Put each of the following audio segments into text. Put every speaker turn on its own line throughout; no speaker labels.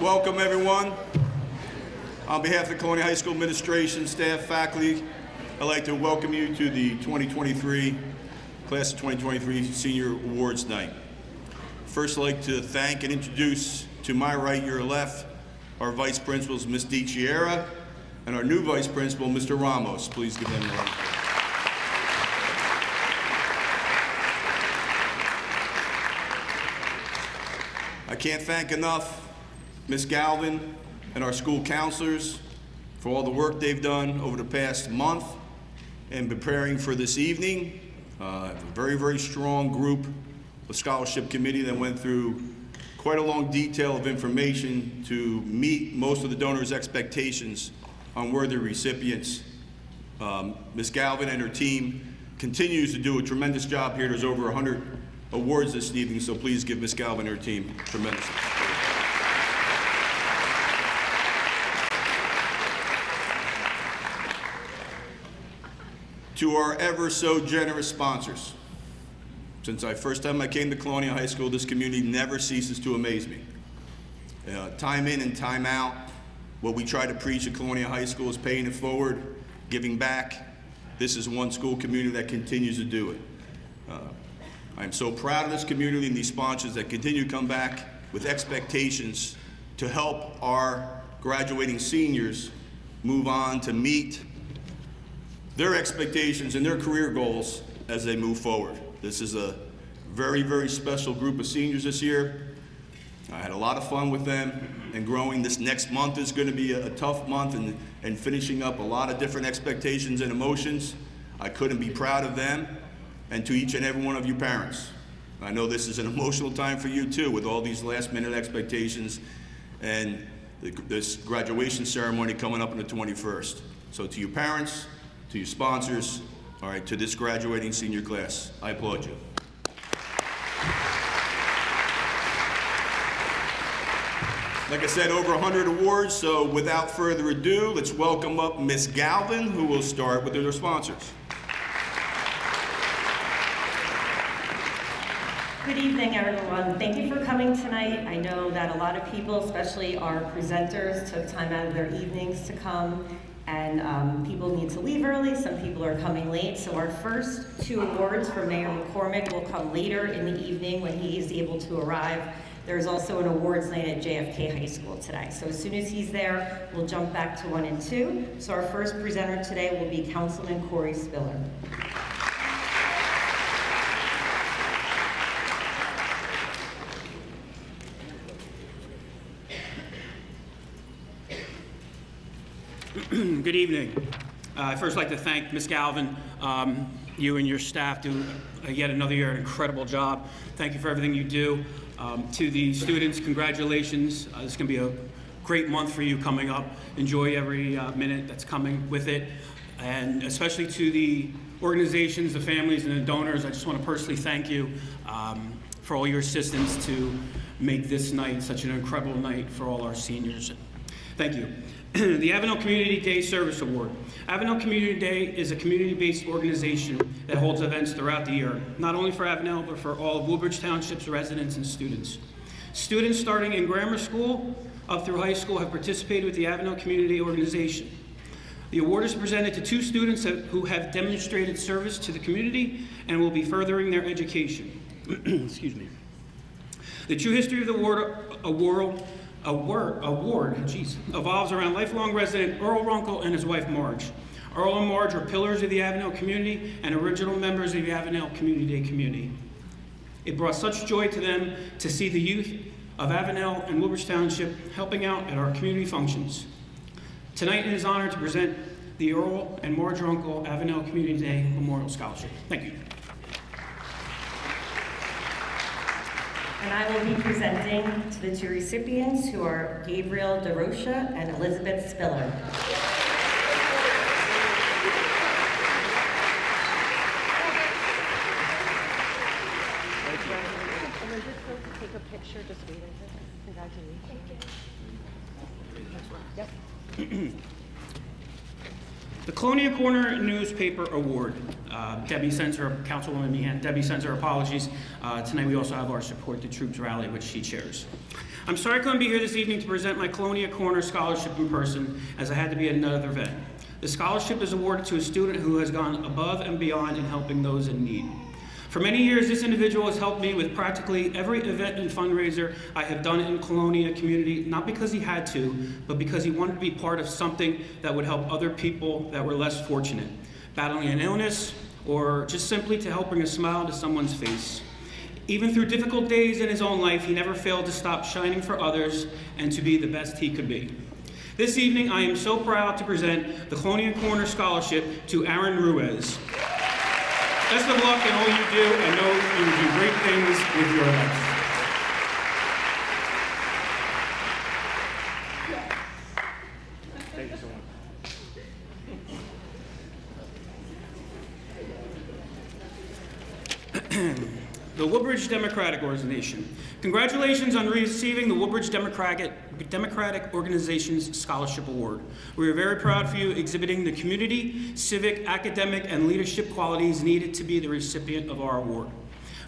Welcome, everyone. On behalf of the Colonia High School administration, staff, faculty, I'd like to welcome you to the class of 2023 Senior Awards Night. First, I'd like to thank and introduce to my right, your left, our vice principals, Ms. DiChiera, and our new vice principal, Mr. Ramos. Please give them a round. I can't thank enough Ms. Galvin and our school counselors for all the work they've done over the past month in preparing for this evening. A very, very strong group of scholarship committee that went through quite a long detail of information to meet most of the donors' expectations on worthy recipients. Ms. Galvin and her team continues to do a tremendous job here. There's over 100 awards this evening, so please give Ms. Galvin and her team tremendous support. To our ever so generous sponsors. Since the first time I came to Colonia High School, this community never ceases to amaze me. Time in and time out, what we try to preach at Colonia High School is paying it forward, giving back. This is one school community that continues to do it. I'm so proud of this community and these sponsors that continue to come back with expectations to help our graduating seniors move on to meet their expectations and their career goals as they move forward. This is a very, very special group of seniors this year. I had a lot of fun with them and growing. This next month is going to be a tough month and finishing up a lot of different expectations and emotions. I couldn't be proud of them, and to each and every one of you parents. I know this is an emotional time for you too, with all these last minute expectations and this graduation ceremony coming up on the 21st. So to you parents, to your sponsors, all right, to this graduating senior class, I applaud you. Like I said, over 100 awards, so without further ado, let's welcome up Ms. Galvin, who will start with their sponsors.
Good evening, everyone. Thank you for coming tonight. I know that a lot of people, especially our presenters, took time out of their evenings to come, and people need to leave early. Some people are coming late. So our first two awards for Mayor McCormick will come later in the evening when he is able to arrive. There's also an awards night at JFK High School today. So as soon as he's there, we'll jump back to 1 and 2. So our first presenter today will be Councilman Corey Spiller.
Good evening. I'd first like to thank Ms. Galvin. You and your staff do yet another year an incredible job. Thank you for everything you do. To the students, congratulations. This is going to be a great month for you coming up. Enjoy every minute that's coming with it. And especially to the organizations, the families, and the donors, I just want to personally thank you for all your assistance to make this night such an incredible night for all our seniors. Thank you. The Avenel Community Day Service Award. Avenel Community Day is a community-based organization that holds events throughout the year, not only for Avenel, but for all of Woodbridge Township's residents and students. Students starting in grammar school up through high school have participated with the Avenel Community Organization. The award is presented to 2 students who have demonstrated service to the community and will be furthering their education. Excuse me. The true history of the award evolves around lifelong resident Earl Runkle and his wife Marge. Earl and Marge are pillars of the Avenel community and original members of the Avenel Community Day community. It brought such joy to them to see the youth of Avenel and Woodbridge Township helping out at our community functions. Tonight it is an honor to present the Earl and Marge Runkle Avenel Community Day Memorial Scholarship. Thank you.
And I will be presenting to the 2 recipients, who are Gabriel DeRocha and Elizabeth Spiller.
Take a picture, just wait a second. Congratulations. Yep.
The Colonia Corner Newspaper Award. Debbie sends her, Councilwoman Meehan, Debbie sends her apologies. Tonight we also have our Support the Troops rally, which she chairs. I'm sorry I couldn't be here this evening to present my Colonia Corner Scholarship in person, as I had to be at another event. The scholarship is awarded to a student who has gone above and beyond in helping those in need. For many years, this individual has helped me with practically every event and fundraiser I have done in Colonia community, not because he had to, but because he wanted to be part of something that would help other people that were less fortunate, battling an illness, or just simply to help bring a smile to someone's face. Even through difficult days in his own life, he never failed to stop shining for others and to be the best he could be. This evening, I am so proud to present the Colonia Corner Scholarship to Aaron Ruiz. Best of luck in all you do, and know you will do great things with your life.
Thank you so much.
The Woodbridge Democratic Organization. Congratulations on receiving the Woodbridge Democratic Organization's Scholarship Award. We are very proud for you exhibiting the community, civic, academic, and leadership qualities needed to be the recipient of our award.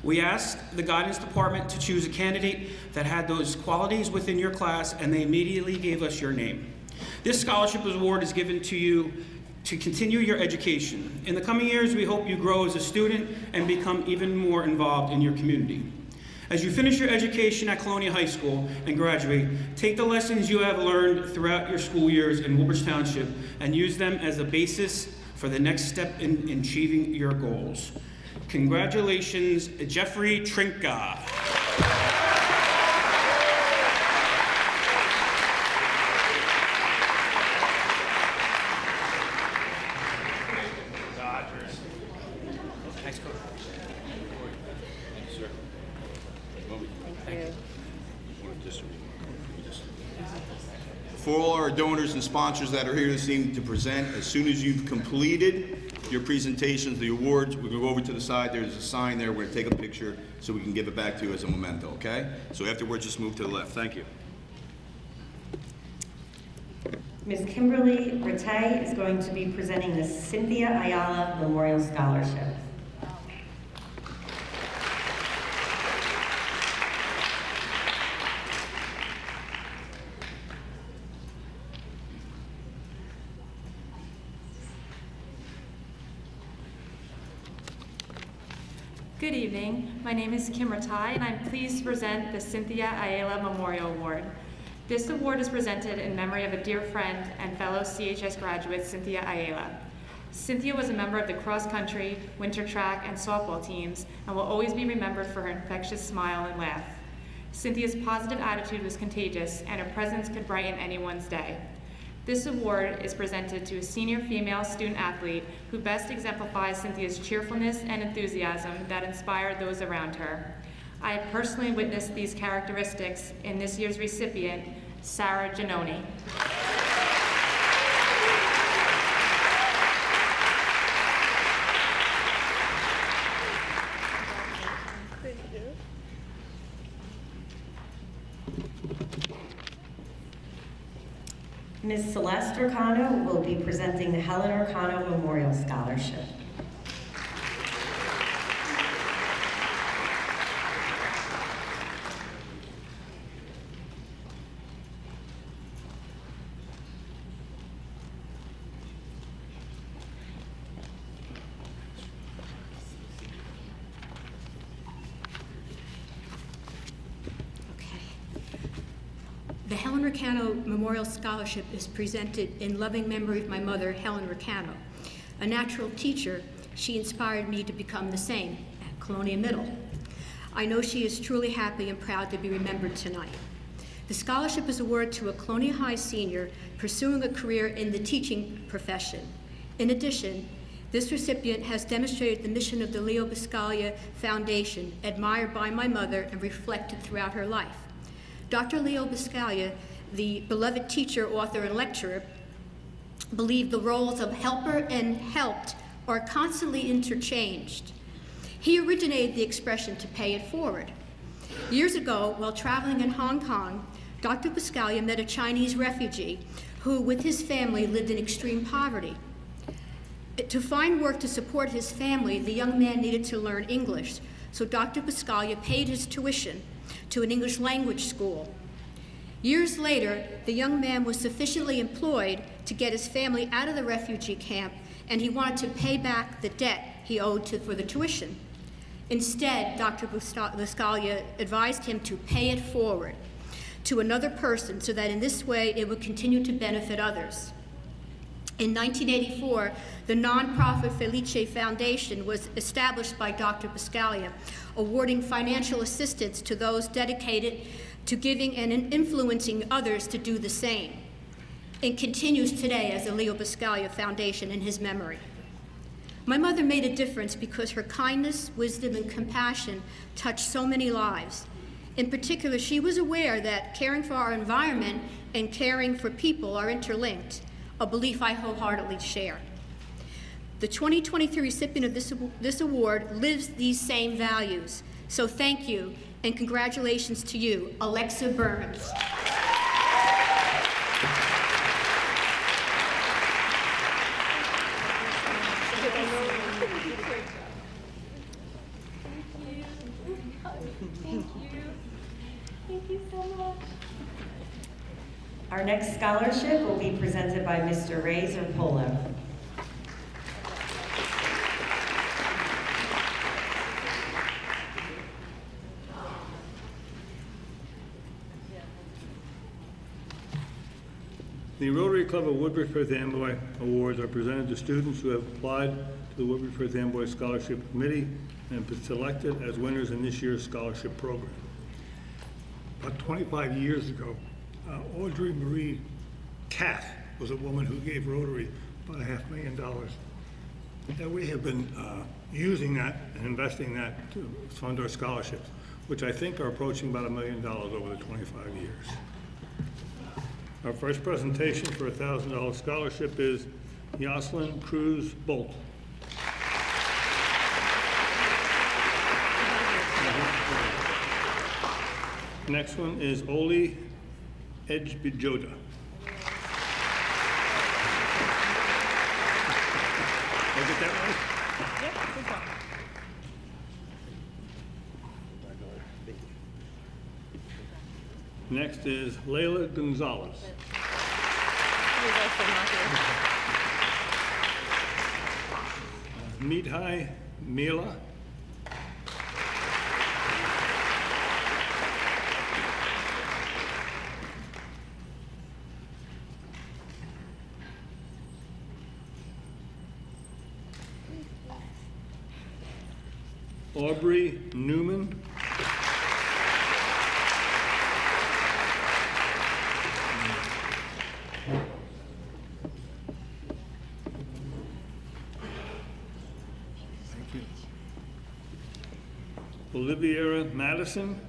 We asked the Guidance Department to choose a candidate that had those qualities within your class, and they immediately gave us your name. This scholarship award is given to you to continue your education. In the coming years, we hope you grow as a student and become even more involved in your community. As you finish your education at Colonia High School and graduate, take the lessons you have learned throughout your school years in Woodbridge Township and use them as a basis for the next step in achieving your goals. Congratulations, Jeffrey Trinka.
For all our donors and sponsors that are here this evening to present, as soon as you've completed your presentations, the awards, we're going to go over to the side. There's a sign there. We're going to take a picture so we can give it back to you as a memento, okay? So afterwards, just move to the left. Thank you.
Ms. Kimberly Rattay is going to be presenting the Cynthia Ayala Memorial Scholarship.
Good evening. My name is Kim Rattay, and I'm pleased to present the Cynthia Ayala Memorial Award. This award is presented in memory of a dear friend and fellow CHS graduate, Cynthia Ayala. Cynthia was a member of the cross-country, winter track, and softball teams, and will always be remembered for her infectious smile and laugh. Cynthia's positive attitude was contagious, and her presence could brighten anyone's day. This award is presented to a senior female student athlete who best exemplifies Cynthia's cheerfulness and enthusiasm that inspired those around her. I have personally witnessed these characteristics in this year's recipient, Sarah Giannoni.
Ms. Celeste Urcano will be presenting the Helen Urcano Memorial Scholarship.
The Helen Urcano Memorial Scholarship is presented in loving memory of my mother, Helen Urcano. A natural teacher, she inspired me to become the same at Colonia Middle. I know she is truly happy and proud to be remembered tonight. The scholarship is awarded to a Colonia High senior pursuing a career in the teaching profession. In addition, this recipient has demonstrated the mission of the Leo Biscaglia Foundation, admired by my mother and reflected throughout her life. Dr. Leo Biscaglia, the beloved teacher, author, and lecturer, believed the roles of helper and helped are constantly interchanged. He originated the expression to pay it forward. Years ago, while traveling in Hong Kong, Dr. Biscaglia met a Chinese refugee who, with his family, lived in extreme poverty. To find work to support his family, the young man needed to learn English, so Dr. Biscaglia paid his tuition to an English language school. Years later, the young man was sufficiently employed to get his family out of the refugee camp, and he wanted to pay back the debt he owed for the tuition. Instead, Dr. Buscaglia advised him to pay it forward to another person so that in this way it would continue to benefit others. In 1984, the nonprofit Felice Foundation was established by Dr. Buscaglia, awarding financial assistance to those dedicated to giving and influencing others to do the same. It continues today as the Leo Buscaglia Foundation in his memory. My mother made a difference because her kindness, wisdom, and compassion touched so many lives. In particular, she was aware that caring for our environment and caring for people are interlinked, a belief I wholeheartedly share. The 2023 recipient of this award lives these same values. So thank you, and congratulations to you, Alexa Burns.
Thank you so much. Our next scholarship will be presented by Mr. Ray Zerpolo.
The Rotary Club of Woodbridge-Perth-Amboy Awards are presented to students who have applied to the Woodbridge-Perth-Amboy Scholarship Committee and been selected as winners in this year's scholarship program.
About 25 years ago, Audrey Marie Cath was a woman who gave Rotary about $500,000. And we have been using that and investing that to fund our scholarships, which I think are approaching about $1 million over the 25 years. Our first presentation for a $1,000 scholarship is Yoselin Cruz Bolt. Next one is Oli Edgebijoda. Did I get that right?
Yep, good job.
Next is Layla Gonzalez. Mithai Mila. Aubrey Newman. Olivia Madison.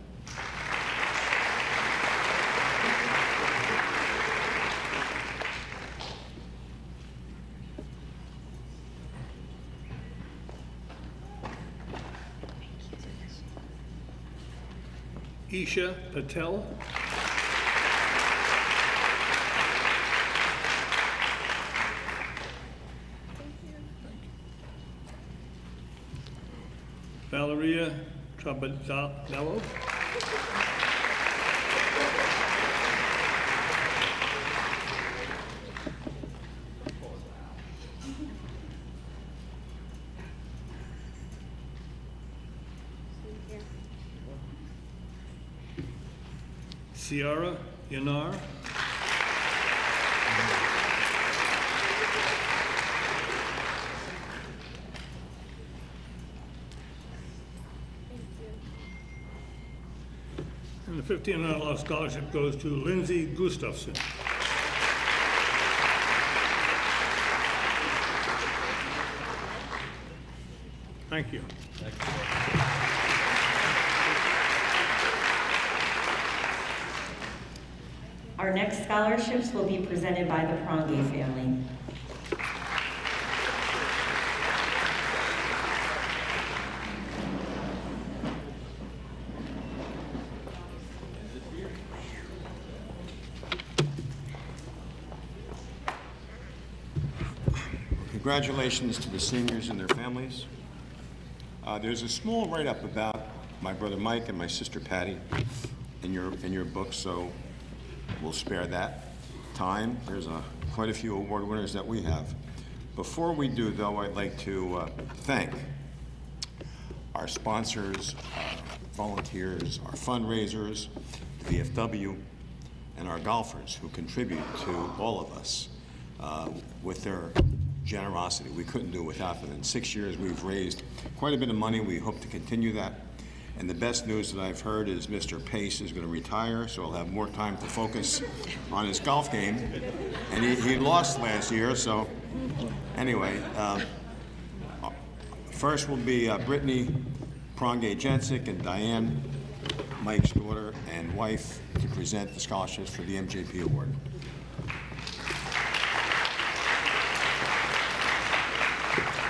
Isha Patel. Valeria Trabadello. Ciara Yanar. And the $1,500 scholarship goes to Lindsay Gustafson. Thank you.
Our next scholarships will be presented by the Pronge family.
Congratulations to the seniors and their families. There's a small write-up about my brother Mike and my sister Patty in your book, so we'll spare that time. There's quite a few award winners that we have. Before we do, though, I'd like to thank our sponsors, our volunteers, our fundraisers, the VFW, and our golfers who contribute to all of us with their generosity. We couldn't do it without them. In 6 years, we've raised quite a bit of money. We hope to continue that. And the best news that I've heard is Mr. Pace is going to retire, so he'll have more time to focus on his golf game. And he lost last year, so anyway. First will be Brittany Prongay-Jensic and Diane, Mike's daughter and wife, to present the scholarships for the MJP Award.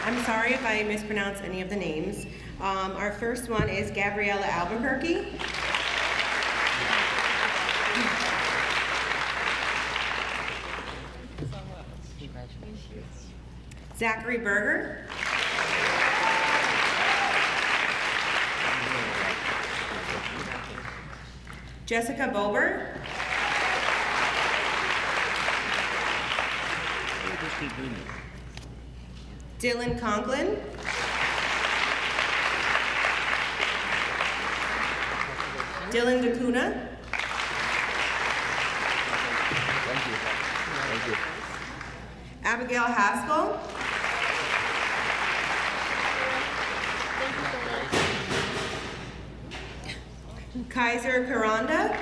I'm sorry if I mispronounce any of the names. Our first one is Gabriella Albuquerque. Zachary Berger. Jessica Bober. Dylan Conklin. Dylan DeCuna. Abigail Haskell. Kaiser Karanda.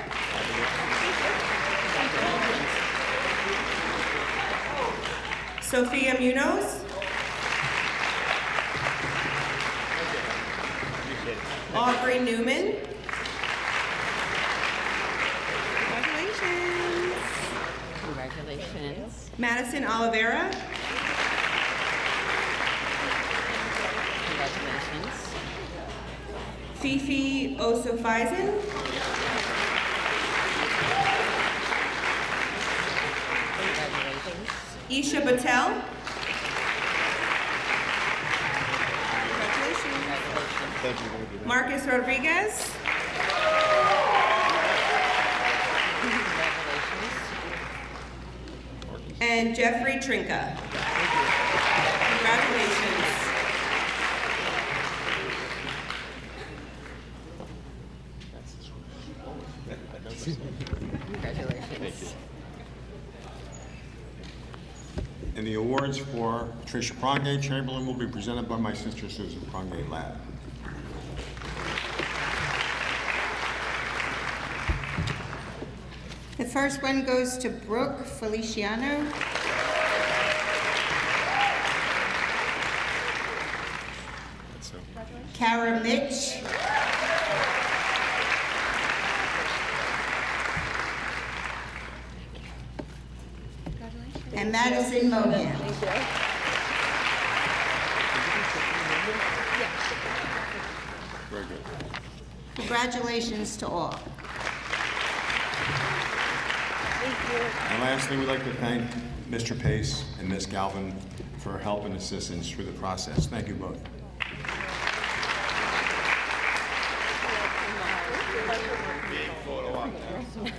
Sophia Munoz. Aubrey Newman. Congratulations.
Congratulations.
Madison Oliveira.
Congratulations.
Fifi Osofisen.
Congratulations.
Isha Patel. Marcus Rodriguez. And Jeffrey Trinka. Congratulations.
Congratulations.
And the awards for Tricia Prongay Chamberlain will be presented by my sister Susan Prongay Ladd.
The first one goes to Brooke Feliciano. Kara Mitch. And Madison Mohan.
Very good.
Congratulations to all.
And lastly, we'd like to thank Mr. Pace and Ms. Galvin for help and assistance through the process. Thank you both.
Big photo op now.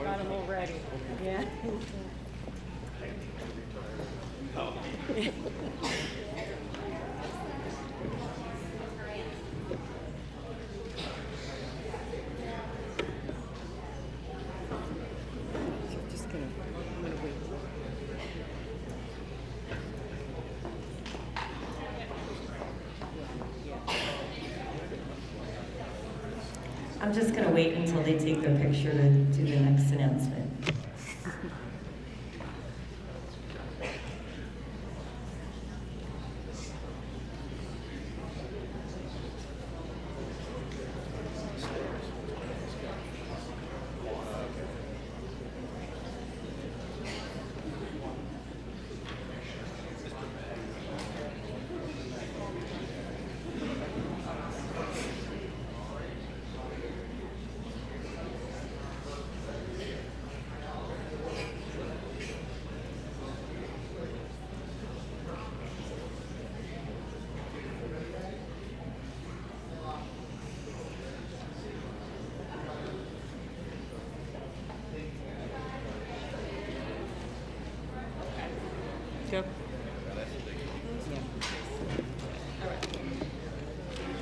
Got them already. Yeah.
I'm just going to wait until they take their picture to do the next announcement.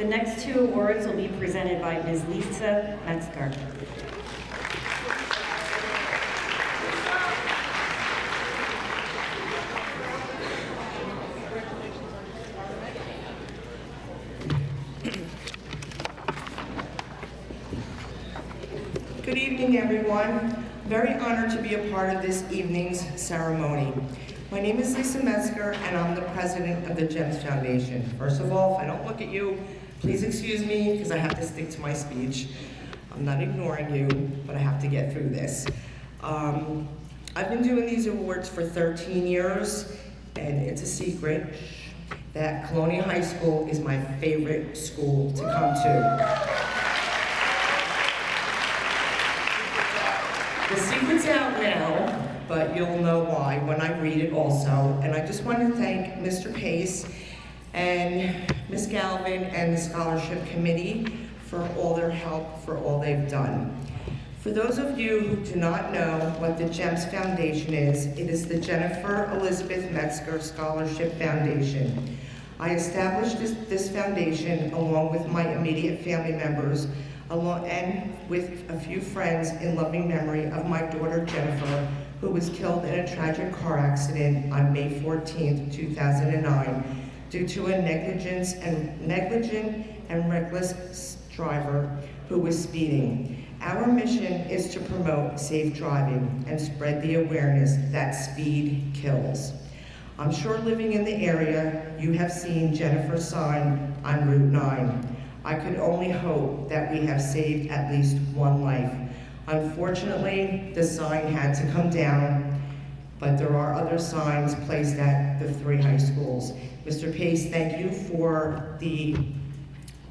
The next two awards will be presented by Ms. Lisa Metzger.
Good evening, everyone. Very honored to be a part of this evening's ceremony. My name is Lisa Metzger, and I'm the president of the GEMS Foundation. First of all, if I don't look at you, please excuse me, because I have to stick to my speech. I'm not ignoring you, but I have to get through this. I've been doing these awards for 13 years, and it's a secret that Colonia High School is my favorite school to come to. The secret's out now, but you'll know why when I read it also. And I just want to thank Mr. Pace and Ms. Galvin and the Scholarship Committee for all their help, for all they've done. For those of you who do not know what the GEMS Foundation is, it is the Jennifer Elizabeth Metzger Scholarship Foundation. I established this foundation along with my immediate family members and with a few friends in loving memory of my daughter Jennifer, who was killed in a tragic car accident on May 14th, 2009, due to a negligent and reckless driver who was speeding. Our mission is to promote safe driving and spread the awareness that speed kills. I'm sure living in the area, you have seen Jennifer's sign on Route 9. I could only hope that we have saved at least one life. Unfortunately, the sign had to come down, but there are other signs placed at the 3 high schools. Mr. Pace, thank you for the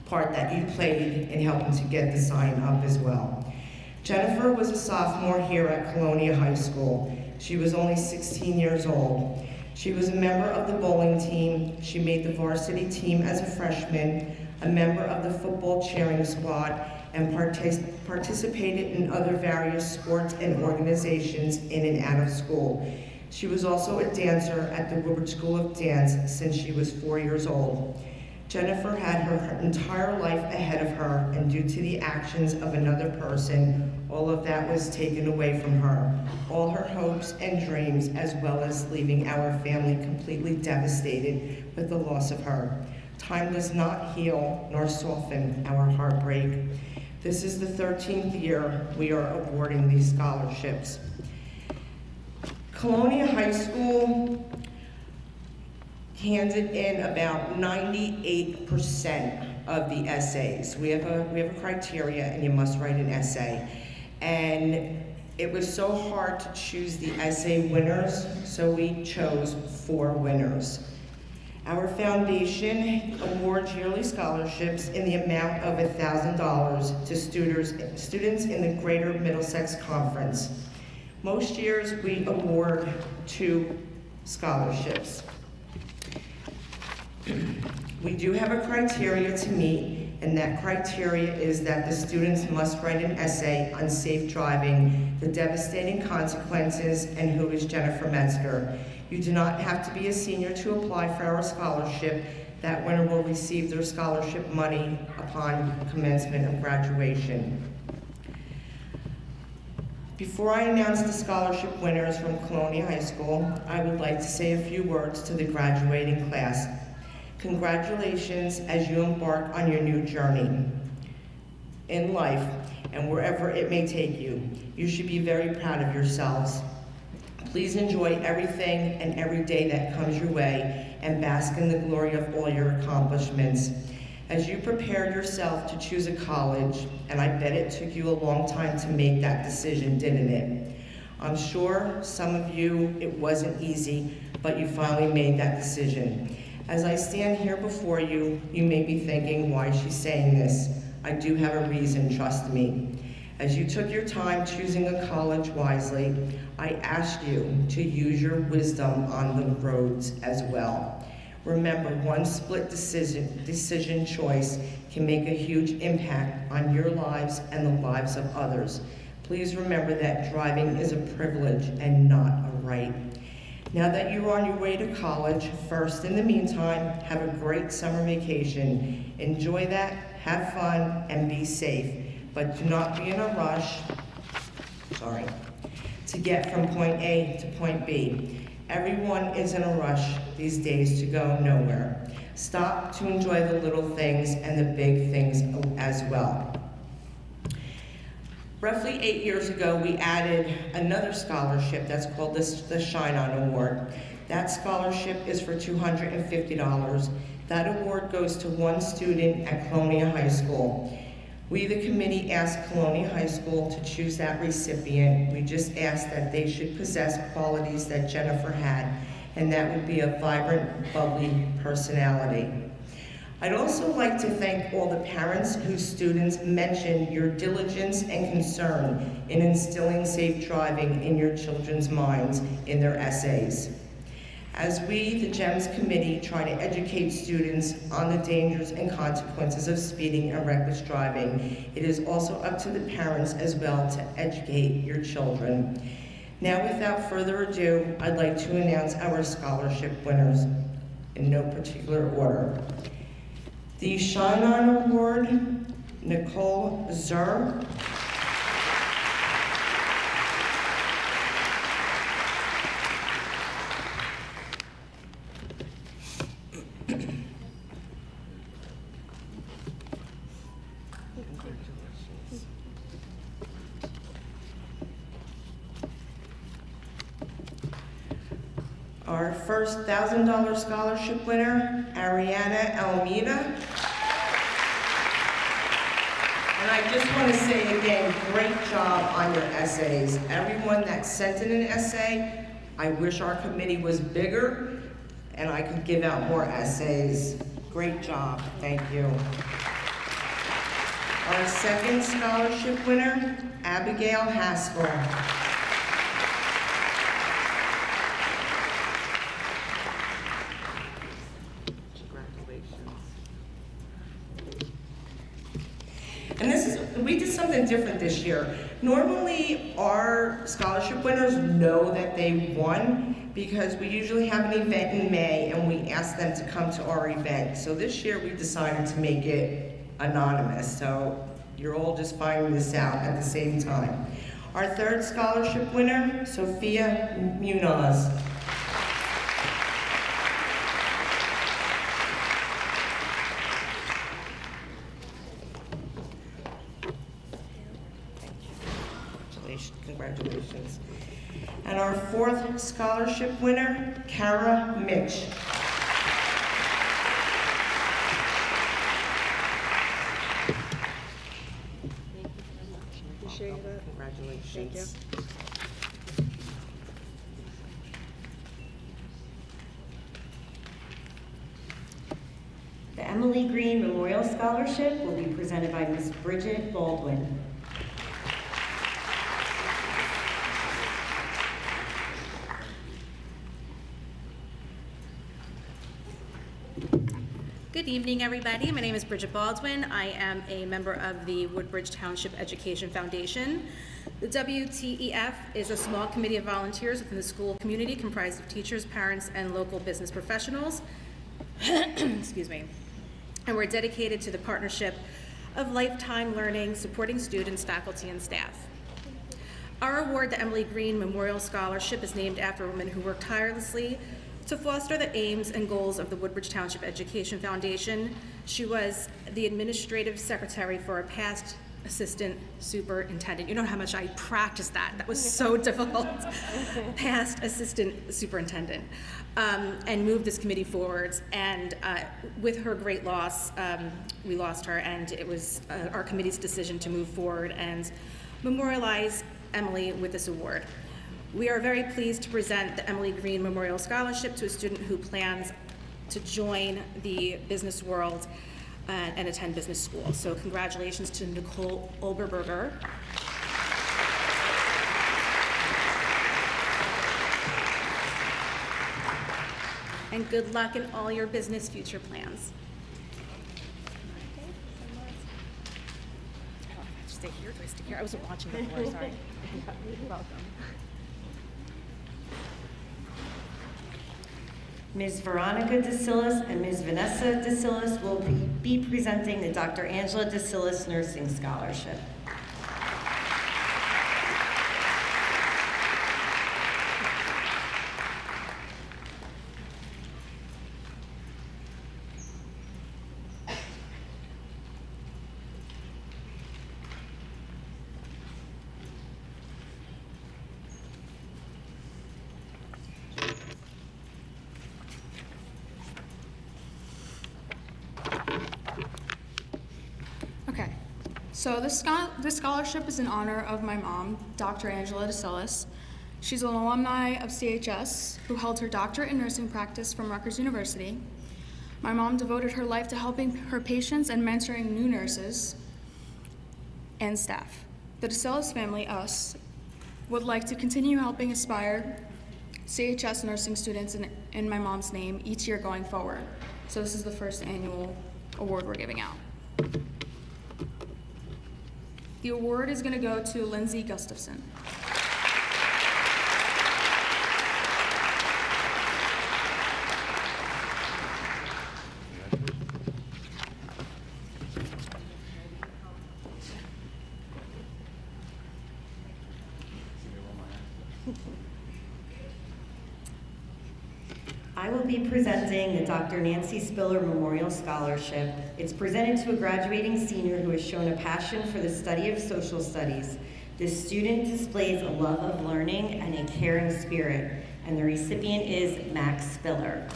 part that you played in helping to get the sign up as well. Jennifer was a sophomore here at Colonia High School. She was only 16 years old. She was a member of the bowling team. She made the varsity team as a freshman, a member of the football cheering squad, and participated in other various sports and organizations in and out of school. She was also a dancer at the Woodbridge School of Dance since she was 4 years old. Jennifer had her entire life ahead of her, and due to the actions of another person, all of that was taken away from her. All her hopes and dreams, as well as leaving our family completely devastated with the loss of her. Time does not heal nor soften our heartbreak. This is the 13th year we are awarding these scholarships. Colonia High School handed in about 98% of the essays. We have a criteria, and you must write an essay. And it was so hard to choose the essay winners, so we chose 4 winners. Our foundation awards yearly scholarships in the amount of $1,000 to students in the Greater Middlesex Conference. Most years we award 2 scholarships. We do have a criteria to meet, and that criteria is that the students must write an essay on safe driving, the devastating consequences, and who is Jennifer Metzger. You do not have to be a senior to apply for our scholarship. That winner will receive their scholarship money upon commencement of graduation. Before I announce the scholarship winners from Colonia High School, I would like to say a few words to the graduating class. Congratulations as you embark on your new journey in life and wherever it may take you. You should be very proud of yourselves. Please enjoy everything and every day that comes your way and bask in the glory of all your accomplishments. As you prepared yourself to choose a college, and I bet it took you a long time to make that decision, didn't it? I'm sure some of you, it wasn't easy, but you finally made that decision. As I stand here before you, you may be thinking, why is she saying this? I do have a reason, trust me. As you took your time choosing a college wisely, I ask you to use your wisdom on the roads as well. Remember, one split decision choice can make a huge impact on your lives and the lives of others. Please remember that driving is a privilege and not a right. Now that you're on your way to college, first, in the meantime, have a great summer vacation. Enjoy that, have fun, and be safe. But do not be in a rush, to get from point A to point B. Everyone is in a rush these days to go nowhere. Stop to enjoy the little things and the big things as well. Roughly 8 years ago, we added another scholarship that's called the Shine On Award. That scholarship is for $250. That award goes to one student at Colonia High School. We, the committee, asked Colonia High School to choose that recipient. We just asked that they should possess qualities that Jennifer had, and that would be a vibrant, bubbly personality. I'd also like to thank all the parents whose students mentioned your diligence and concern in instilling safe driving in your children's minds in their essays. As we, the GEMS committee, try to educate students on the dangers and consequences of speeding and reckless driving, it is also up to the parents as well to educate your children. Now, without further ado, I'd like to announce our scholarship winners in no particular order. The Shine On Award, Nicole Zur. Our first $1,000 scholarship winner, Ariana Almeida. And I just want to say again, great job on your essays. Everyone that sent in an essay, I wish our committee was bigger and I could give out more essays. Great job, thank you. Our second scholarship winner, Abigail Haskell. And we did something different this year. Normally, our scholarship winners know that they won because we usually have an event in May and we ask them to come to our event. So this year we decided to make it anonymous. So you're all just finding this out at the same time. Our third scholarship winner, Sophia Munoz. Congratulations. And our fourth scholarship winner, Kara Mitch.
Appreciate it.
Congratulations.
Thank you.
The Emily Green Memorial Scholarship will be presented by Ms. Bridget Baldwin.
Good evening, everybody. My name is Bridget Baldwin. I am a member of the Woodbridge Township Education Foundation. The WTEF is a small committee of volunteers within the school community comprised of teachers, parents, and local business professionals. Excuse me. And we're dedicated to the partnership of lifetime learning, supporting students, faculty, and staff. Our award, the Emily Green Memorial Scholarship, is named after a woman who worked tirelessly to foster the aims and goals of the Woodbridge Township Education Foundation. She was the administrative secretary for a past assistant superintendent. You know how much I practiced that. That was so difficult. Past assistant superintendent. And moved this committee forward. And with her great loss, we lost her, and it was our committee's decision to move forward and memorialize Emily with this award. We are very pleased to present the Emily Green Memorial Scholarship to a student who plans to join the business world and attend business school. So congratulations to Nicole Oberberger. And good luck in all your business future plans. I don't know if I have to stay here. Do I stay here? I wasn't watching before, sorry.
You're welcome.
Ms. Veronica DeSillis and Ms. Vanessa DeSillis will be presenting the Dr. Angela DeSillis Nursing Scholarship.
Okay, so this scholarship is in honor of my mom, Dr. Angela DeSillis. She's an alumni of CHS who held her doctorate in nursing practice from Rutgers University. My mom devoted her life to helping her patients and mentoring new nurses and staff. The DeSillis family, us, would like to continue helping aspire CHS nursing students in my mom's name each year going forward. So this is the first annual award we're giving out. The award is going to go to Lindsay Gustafson.
I will be presenting the Dr. Nancy Spiller Memorial Scholarship. It's presented to a graduating senior who has shown a passion for the study of social studies. This student displays a love of learning and a caring spirit, and the recipient is Max Spiller.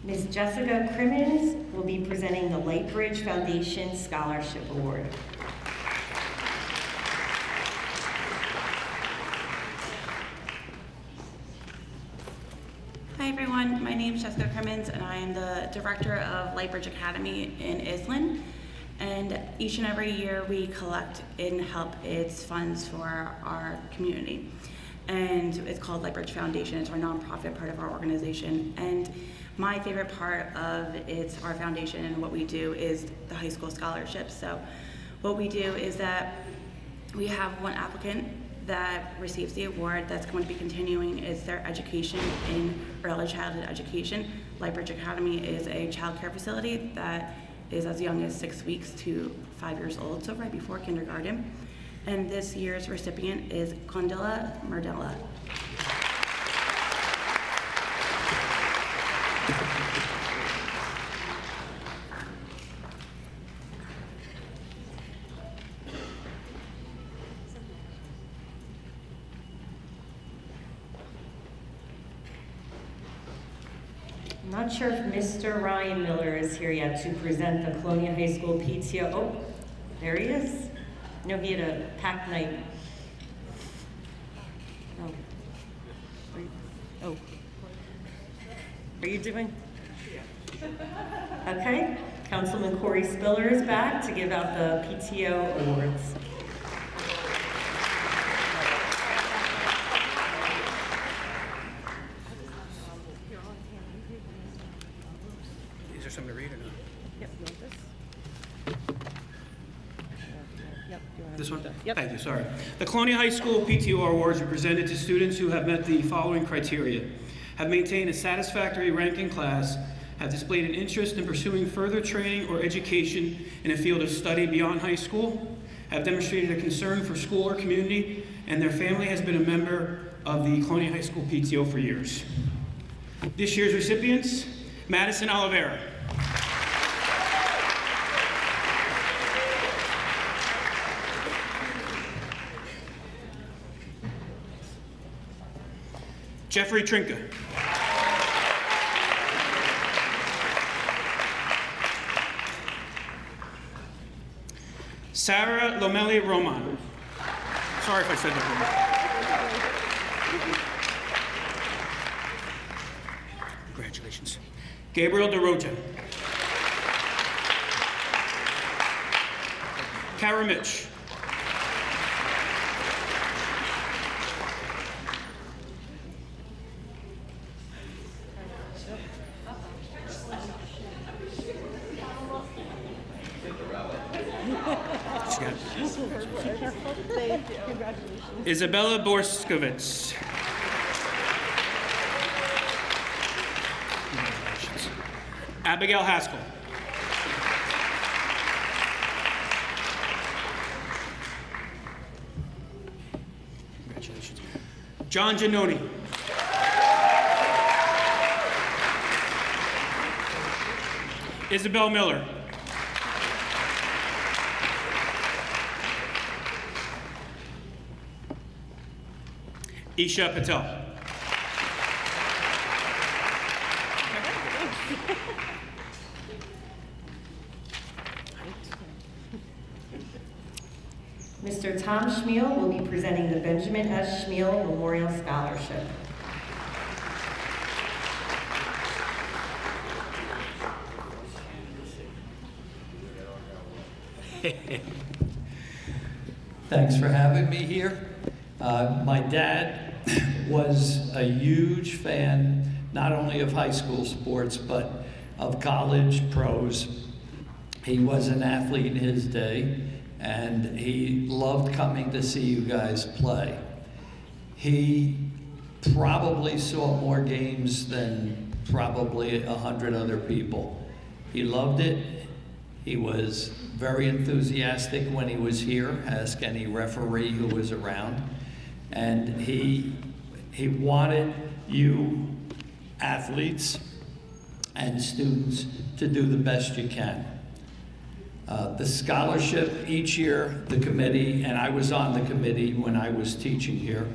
Ms. Jessica Crimmins will be presenting the Lightbridge Foundation Scholarship Award.
Hi everyone, my name is Jessica Crimmins and I am the director of Lightbridge Academy in Islin. And each and every year we collect and help its funds for our community. And it's called Lightbridge Foundation. It's our nonprofit part of our organization. And my favorite part of our foundation and what we do is the high school scholarships. So what we do is that we have one applicant that receives the award that's going to be continuing is their education in early childhood education. Lightbridge Academy is a child care facility that is as young as 6 weeks to 5 years old, so right before kindergarten. And this year's recipient is Condilla Mardella.
I'm not sure if Mr. Ryan Miller is here yet to present the Colonia High School PTO. Oh, there he is. No, he had a packed night. Oh. Are you doing? Okay. Councilman Corey Spiller is back to give out the PTO awards.
Is there something to read or not?
Yep, you want this?
This one? Yep. Thank you, sorry. The Colonia High School PTO awards are presented to students who have met the following criteria: have maintained a satisfactory rank in class, have displayed an interest in pursuing further training or education in a field of study beyond high school, have demonstrated a concern for school or community, and their family has been a member of the Colonia High School PTO for years. This year's recipients: Madison Oliveira. Jeffrey Trinka. Sarah Lomeli Roman. Sorry if I said that wrong. Congratulations. Gabriel DeRota. Kara Mitch.
Thank you. Congratulations.
Isabella Borskovitz. Congratulations. Abigail Haskell. Congratulations. John Giannoni. Isabel Miller. Isha Patel.
Mr. Tom Schmiel will be presenting the Benjamin S. Schmiel Memorial Scholarship.
Thanks for having me here. My dad was a huge fan, not only of high school sports, but of college pros. He was an athlete in his day, and he loved coming to see you guys play. He probably saw more games than probably 100 other people. He loved it. He was very enthusiastic when he was here. Ask any referee who was around. And he wanted you athletes and students to do the best you can. The scholarship each year, the committee, and I was on the committee when I was teaching here,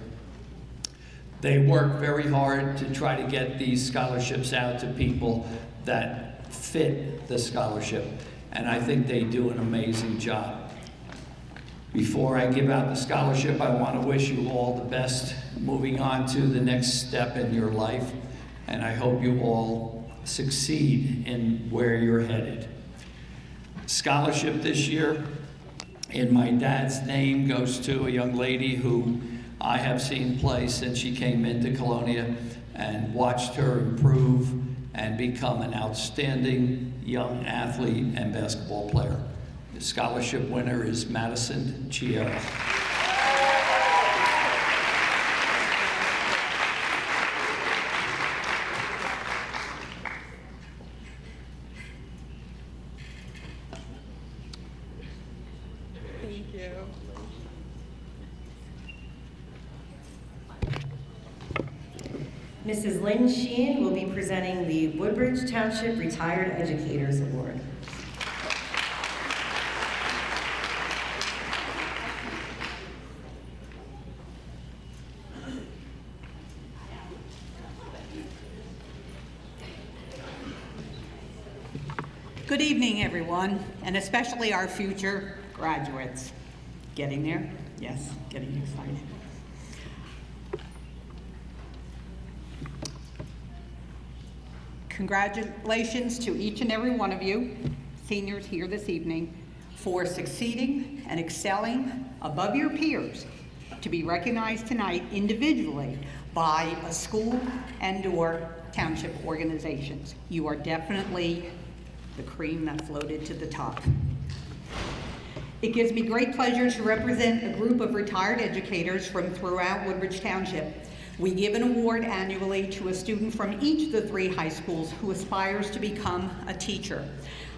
they work very hard to try to get these scholarships out to people that fit the scholarship. And I think they do an amazing job. Before I give out the scholarship, I want to wish you all the best moving on to the next step in your life. And I hope you all succeed in where you're headed. Scholarship this year, in my dad's name, goes to a young lady who I have seen play since she came into Colonia and watched her improve and become an outstanding young athlete and basketball player. The scholarship winner is Madison Chiara.
Thank you.
Mrs. Lynn Sheehan will be presenting the Woodbridge Township Retired Educators Award.
Good evening, everyone, and especially our future graduates. Getting there? Yes, getting excited. Congratulations to each and every one of you, seniors here this evening, for succeeding and excelling above your peers to be recognized tonight individually by a school and/or township organizations. You are definitely the cream that floated to the top. It gives me great pleasure to represent a group of retired educators from throughout Woodbridge Township. We give an award annually to a student from each of the 3 high schools who aspires to become a teacher.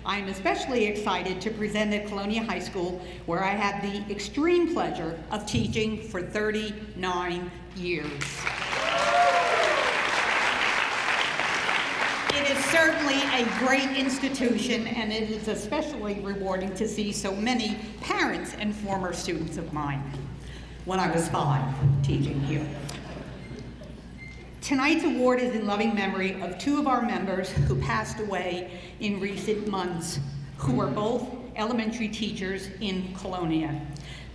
I'm especially excited to present at Colonia High School, where I had the extreme pleasure of teaching for 39 years. It is certainly a great institution, and it is especially rewarding to see so many parents and former students of mine when I was 5 teaching here. Tonight's award is in loving memory of 2 of our members who passed away in recent months, who were both elementary teachers in Colonia.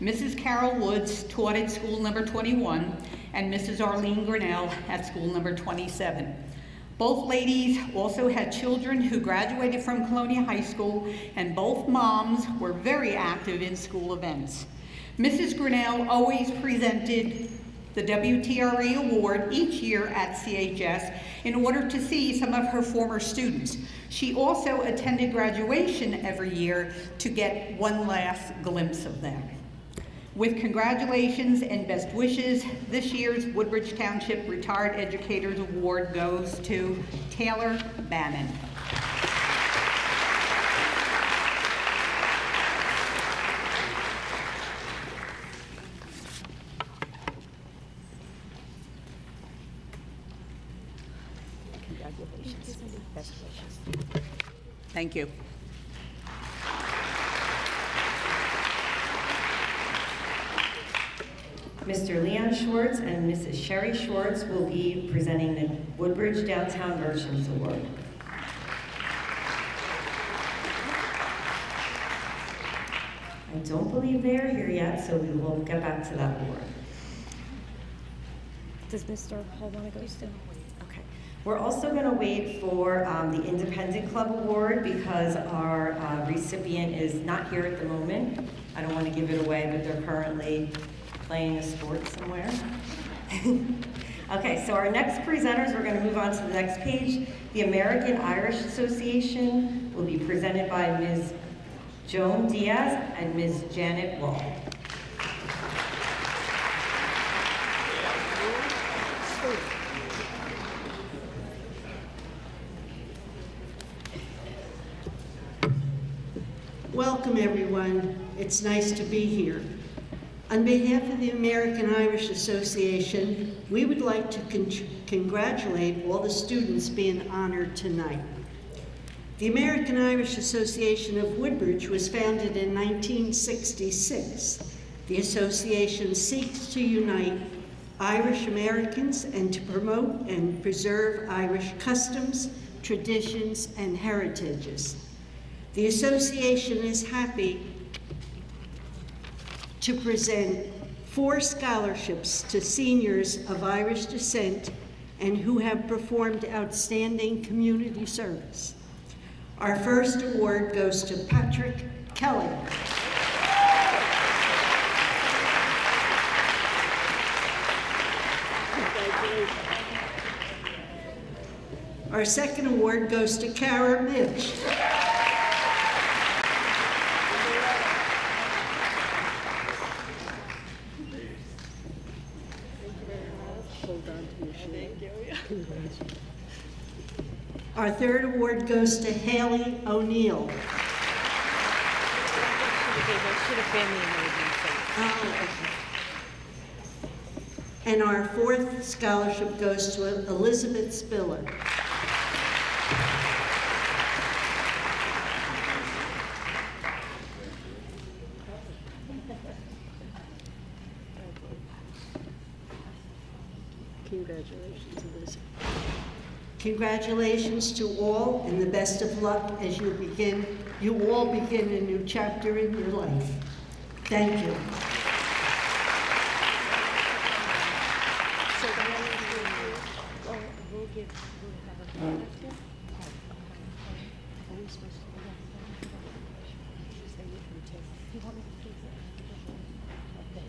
Mrs. Carol Woods taught at school number 21, and Mrs. Arlene Grinnell at school number 27. Both ladies also had children who graduated from Colonia High School, and both moms were very active in school events. Mrs. Grinnell always presented the WTRE award each year at CHS in order to see some of her former students. She also attended graduation every year to get one last glimpse of them. With congratulations and best wishes, this year's Woodbridge Township Retired Educators Award goes to Taylor Bannon.
Congratulations. Best wishes.
Thank you.
Mr. Leon Schwartz and Mrs. Sherry Schwartz will be presenting the Woodbridge Downtown Merchants Award. I don't believe they're here yet, so we will get back to that award.
Does Mr. Hall want to go still?
Okay. We're also going to wait for the Independent Club Award because our recipient is not here at the moment. I don't want to give it away, but they're currently playing a sport somewhere. Okay, so our next presenters, we're going to move on to the next page. The American Irish Association will be presented by Ms. Joan Diaz and Ms. Janet Wall.
Welcome, everyone. It's nice to be here. On behalf of the American Irish Association, we would like to congratulate all the students being honored tonight. The American Irish Association of Woodbridge was founded in 1966. The association seeks to unite Irish Americans and to promote and preserve Irish customs, traditions, and heritages. The association is happy to present 4 scholarships to seniors of Irish descent and who have performed outstanding community service. Our first award goes to Patrick Kelly. Our second award goes to Cara Mitch. Our third award goes to Haley O'Neill. And our fourth scholarship goes to Elizabeth Spiller.
Congratulations, Elizabeth.
Congratulations to all, and the best of luck as you all begin a new chapter in your life. Thank you.
So we'll have a product. Are we supposed to do that? Stay with me too. Do you want me to do that? Okay.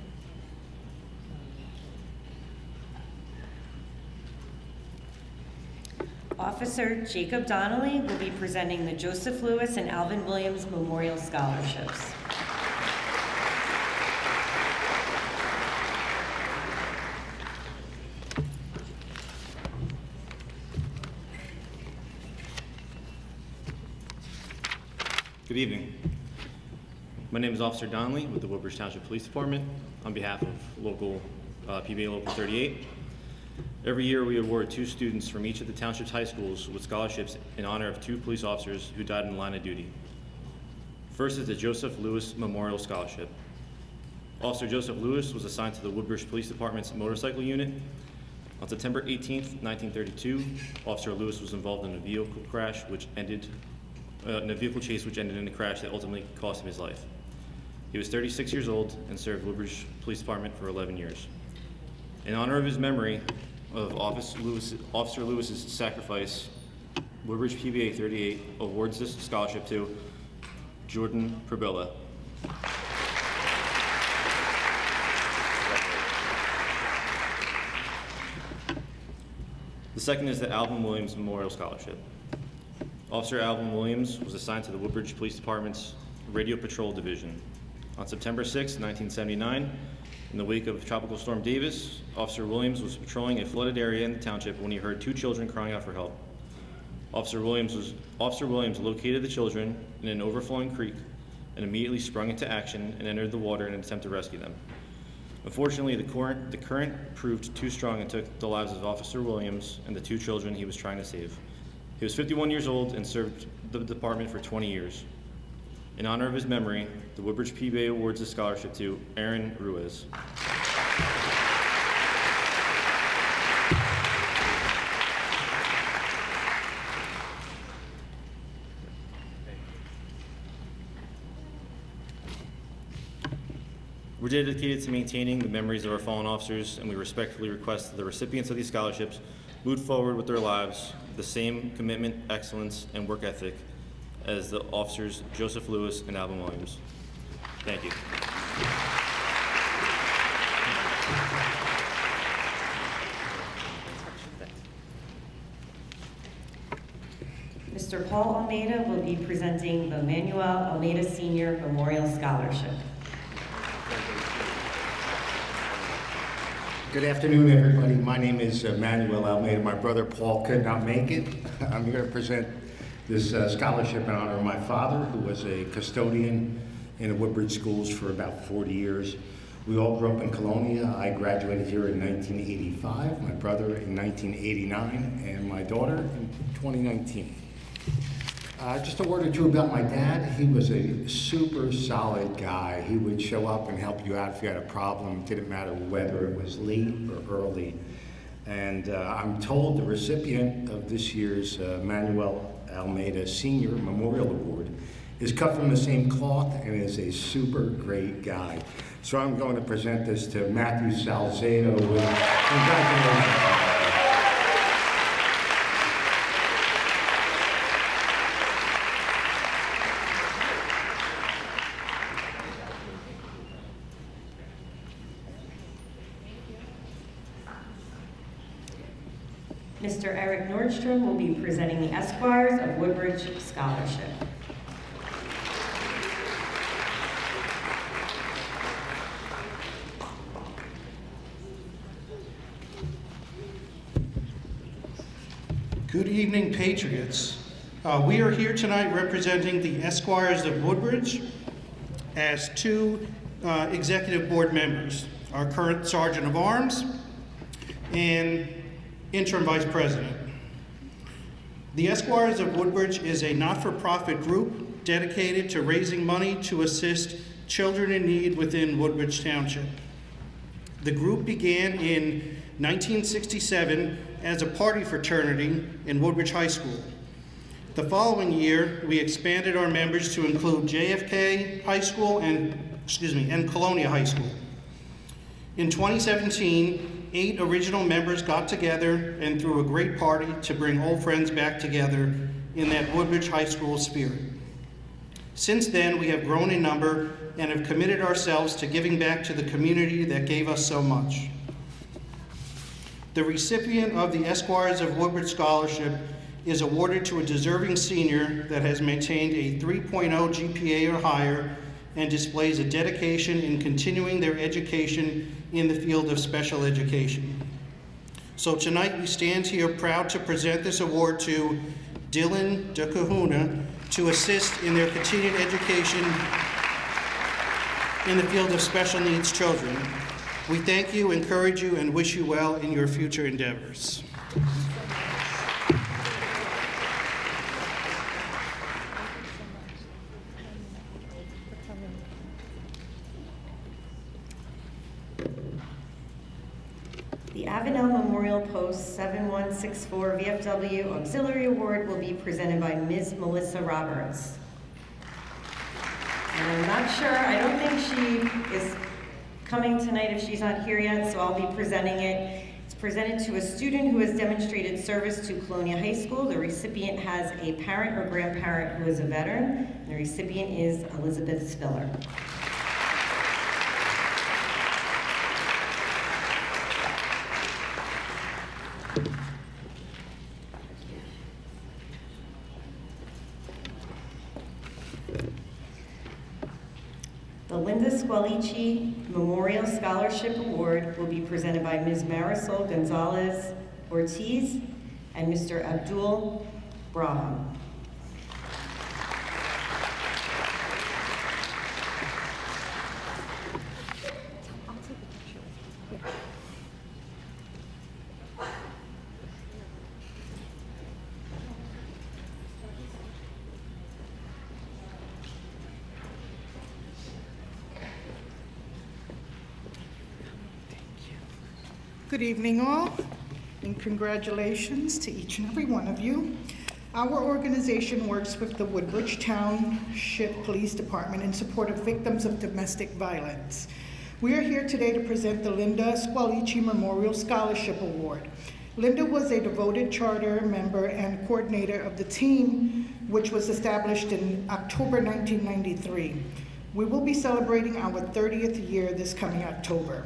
Officer Jacob Donnelly will be presenting the Joseph Lewis and Alvin Williams Memorial Scholarships.
Good evening. My name is Officer Donnelly with the Woodbridge Township Police Department on behalf of local PBA Local 38. Every year we award 2 students from each of the township's high schools with scholarships in honor of 2 police officers who died in the line of duty. First is the Joseph Lewis Memorial Scholarship. Officer Joseph Lewis was assigned to the Woodbridge Police Department's motorcycle unit. On September 18th, 1932, Officer Lewis was involved in a vehicle crash which ended in a vehicle chase which ended in a crash that ultimately cost him his life. He was 36 years old and served Woodbridge Police Department for 11 years. In honor of his memory of Officer Lewis's sacrifice, Woodbridge PBA 38 awards this scholarship to Jordan Probilla. The second is the Alvin Williams Memorial Scholarship. Officer Alvin Williams was assigned to the Woodbridge Police Department's Radio Patrol Division. On September 6, 1979, in the wake of Tropical Storm Davis, Officer Williams was patrolling a flooded area in the township when he heard 2 children crying out for help. Officer Williams located the children in an overflowing creek and immediately sprung into action and entered the water in an attempt to rescue them. Unfortunately, the current proved too strong and took the lives of Officer Williams and the 2 children he was trying to save. He was 51 years old and served the department for 20 years. In honor of his memory, the Woodbridge PBA awards a scholarship to Aaron Ruiz. We're dedicated to maintaining the memories of our fallen officers, and we respectfully request that the recipients of these scholarships move forward with their lives with the same commitment, excellence, and work ethic as the officers Joseph Lewis and Alvin Williams. Thank you.
Mr. Paul Almeida will be presenting the Manuel Almeida Senior Memorial Scholarship.
Good afternoon, everybody. My name is Manuel Almeida. My brother Paul could not make it. I'm here to present this scholarship in honor of my father, who was a custodian in the Woodbridge schools for about 40 years. We all grew up in Colonia. I graduated here in 1985, my brother in 1989, and my daughter in 2019. Just a word or two about my dad. He was a super solid guy. He would show up and help you out if you had a problem. It didn't matter whether it was late or early. And I'm told the recipient of this year's Manuel Almeida Senior Memorial Award is cut from the same cloth and is a super great guy. So I'm going to present this to Matthew Salcedo with congratulations.
Mr. Eric Nordstrom will be presenting the Esquires of Woodbridge Scholarship.
Good evening, Patriots. We are here tonight representing the Esquires of Woodbridge as 2 executive board members, our current Sergeant of Arms and interim vice president. The Esquires of Woodbridge is a not-for-profit group dedicated to raising money to assist children in need within Woodbridge Township. The group began in 1967 as a party fraternity in Woodbridge High School. The following year, we expanded our members to include JFK High School and Colonia High School. In 2017, 8 original members got together and threw a great party to bring old friends back together in that Woodbridge High School spirit. Since then, we have grown in number and have committed ourselves to giving back to the community that gave us so much. The recipient of the Esquires of Woodbridge Scholarship is awarded to a deserving senior that has maintained a 3.0 GPA or higher and displays a dedication in continuing their education in the field of special education. So tonight we stand here proud to present this award to Dylan DeCahuna to assist in their continued education in the field of special needs children. We thank you, encourage you, and wish you well in your future endeavors.
The Avenel Memorial Post 7164 VFW Auxiliary Award will be presented by Ms. Melissa Roberts. And I'm not sure, I don't think she is coming tonight if she's not here yet, so I'll be presenting it. It's presented to a student who has demonstrated service to Colonia High School. The recipient has a parent or grandparent who is a veteran. And the recipient is Elizabeth Spiller. The Linda Squalici Memorial Scholarship Award will be presented by Ms. Marisol Gonzalez Ortiz and Mr. Abdul Braham.
Good evening, all, and congratulations to each and every one of you. Our organization works with the Woodbridge Township Police Department in support of victims of domestic violence. We are here today to present the Linda Squalici Memorial Scholarship Award. Linda was a devoted charter member and coordinator of the team, which was established in October 1993. We will be celebrating our 30th year this coming October.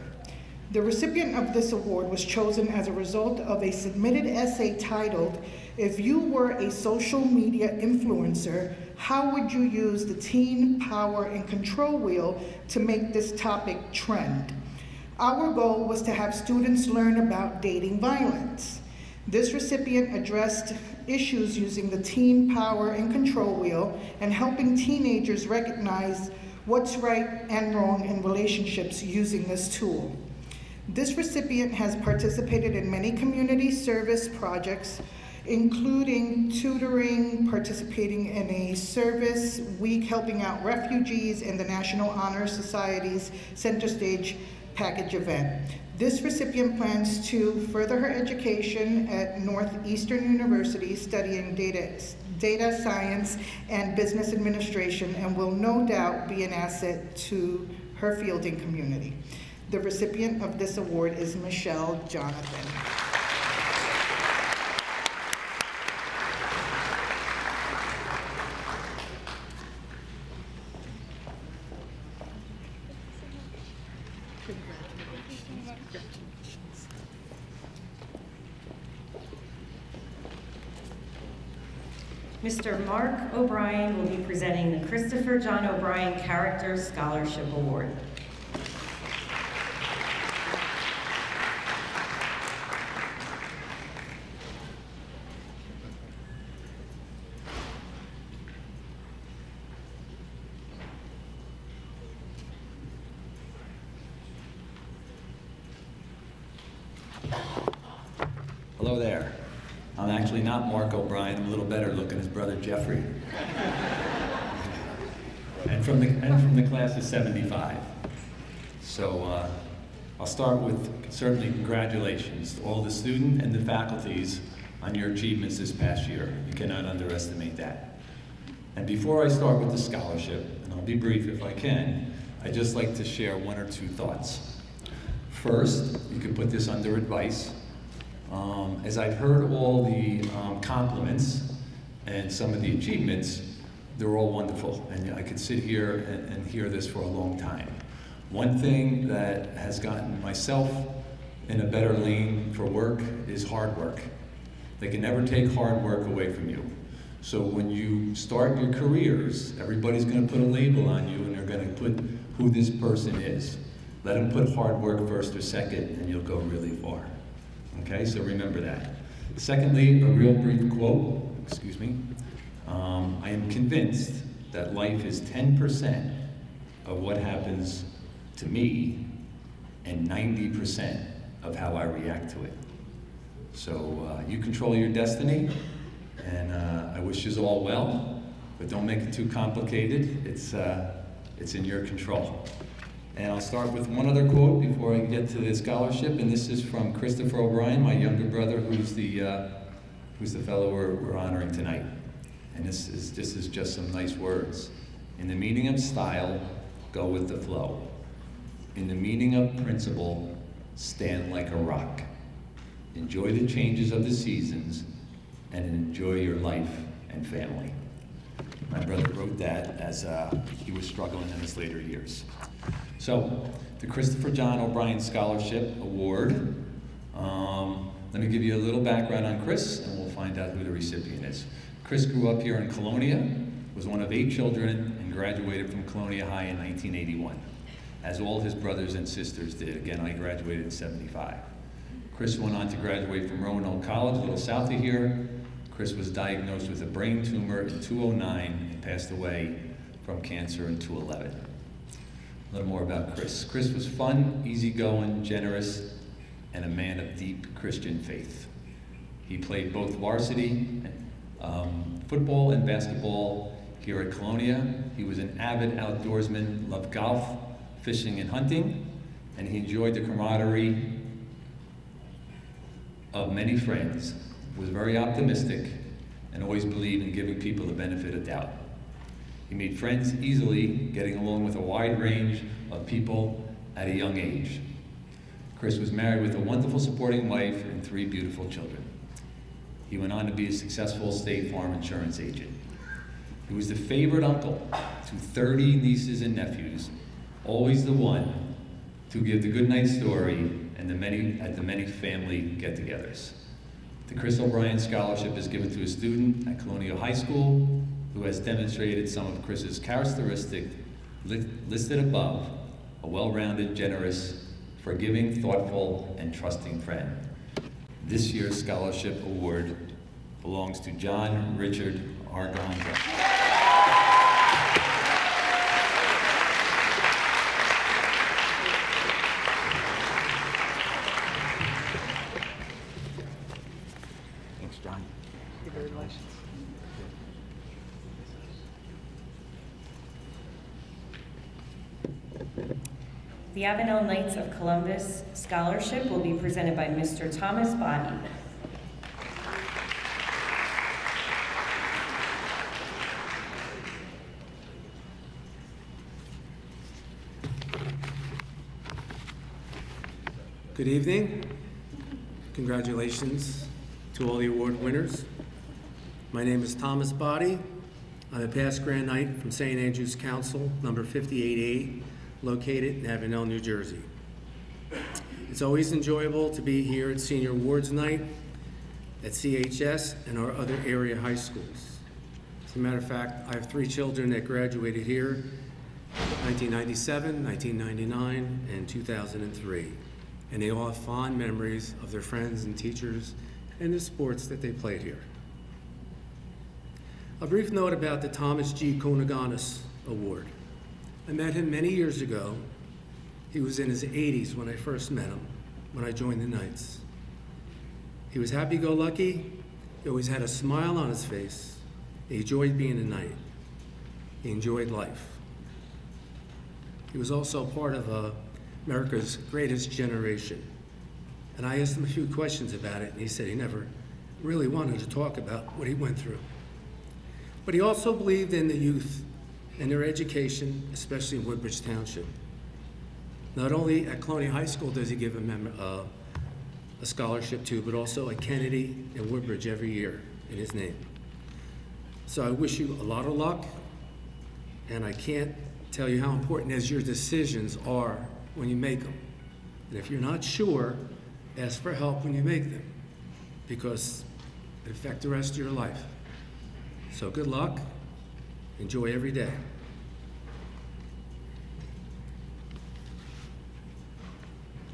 The recipient of this award was chosen as a result of a submitted essay titled, "If You Were a Social Media Influencer, How Would You Use the Teen Power and Control Wheel to Make This Topic Trend?" Our goal was to have students learn about dating violence. This recipient addressed issues using the Teen Power and Control Wheel and helping teenagers recognize what's right and wrong in relationships using this tool. This recipient has participated in many community service projects, including tutoring, participating in a service week helping out refugees, and the National Honor Society's Center Stage package event. This recipient plans to further her education at Northeastern University studying data science and business administration, and will no doubt be an asset to her fielding community. The recipient of this award is Michelle Jonathan.
Mr. Mark O'Brien will be presenting the Christopher John O'Brien Character Scholarship Award.
Hello there. I'm actually not Mark O'Brien. I'm a little better looking, his brother Jeffrey. and from the class of 75. So I'll start with certainly congratulations to all the students and the faculties on your achievements this past year. You cannot underestimate that. And before I start with the scholarship, and I'll be brief if I can, I'd just like to share one or two thoughts. First, you can put this under advice. As I've heard all the compliments and some of the achievements, they're all wonderful, and I could sit here and hear this for a long time. One thing that has gotten myself in a better lane for work is hard work. They can never take hard work away from you. So when you start your careers, everybody's going to put a label on you, and they're going to put who this person is. Let them put hard work first or second, and you'll go really far. Okay, so remember that. Secondly, a real brief quote, excuse me. I am convinced that life is 10% of what happens to me and 90% of how I react to it. So you control your destiny, and I wish you all well, but don't make it too complicated. It's in your control. And I'll start with one other quote before I get to the scholarship, and this is from Christopher O'Brien, my younger brother, who's the fellow we're honoring tonight. And this is just some nice words. In the meaning of style, go with the flow. In the meaning of principle, stand like a rock. Enjoy the changes of the seasons, and enjoy your life and family. My brother wrote that as he was struggling in his later years. So, the Christopher John O'Brien Scholarship Award. Let me give you a little background on Chris, and we'll find out who the recipient is. Chris grew up here in Colonia, was one of 8 children, and
graduated from Colonia High in 1981, as all his brothers and sisters did. Again, I graduated in '75. Chris went on to graduate from Roanoke College, a little south of here. Chris was diagnosed with a brain tumor in 2009 and passed away from cancer in 2011. A little more about Chris. Chris was fun, easygoing, generous, and a man of deep Christian faith. He played both varsity football and basketball here at Colonia. He was an avid outdoorsman, loved golf, fishing, and hunting, and he enjoyed the camaraderie of many friends, was very optimistic, and always believed in giving people the benefit of doubt. He made friends easily, getting along with a wide range of people at a young age. Chris was married with a wonderful supporting wife and 3 beautiful children. He went on to be a successful State Farm insurance agent. He was the favorite uncle to 30 nieces and nephews, always the one to give the goodnight story and at the many family get-togethers. The Chris O'Brien Scholarship is given to a student at Colonia High School who has demonstrated some of Chris's characteristics listed above: a well-rounded, generous, forgiving, thoughtful, and trusting friend. This year's scholarship award belongs to John Richard Argonza.
The Avenel Knights of Columbus Scholarship will be presented by Mr. Thomas Bonney.
Good evening. Congratulations to all the award winners. My name is Thomas Bonney. I'm a past Grand Knight from St. Andrew's Council, number 58A, located in Avenel, New Jersey. It's always enjoyable to be here at Senior Awards Night at CHS and our other area high schools. As a matter of fact, I have 3 children that graduated here, 1997, 1999, and 2003. And they all have fond memories of their friends and teachers and the sports that they played here. A brief note about the Thomas G. Konaganis Award. I met him many years ago. He was in his 80s when I first met him, when I joined the Knights. He was happy-go-lucky. He always had a smile on his face. He enjoyed being a Knight. He enjoyed life. He was also part of America's Greatest Generation. And I asked him a few questions about it, and he said he never really wanted to talk about what he went through. But he also believed in the youth and their education, especially in Woodbridge Township. Not only at Colonia High School does he give a scholarship to, but also at Kennedy and Woodbridge every year in his name. So I wish you a lot of luck, and I can't tell you how important as your decisions are when you make them. And if you're not sure, ask for help when you make them, because it affects the rest of your life. So good luck. Enjoy every day.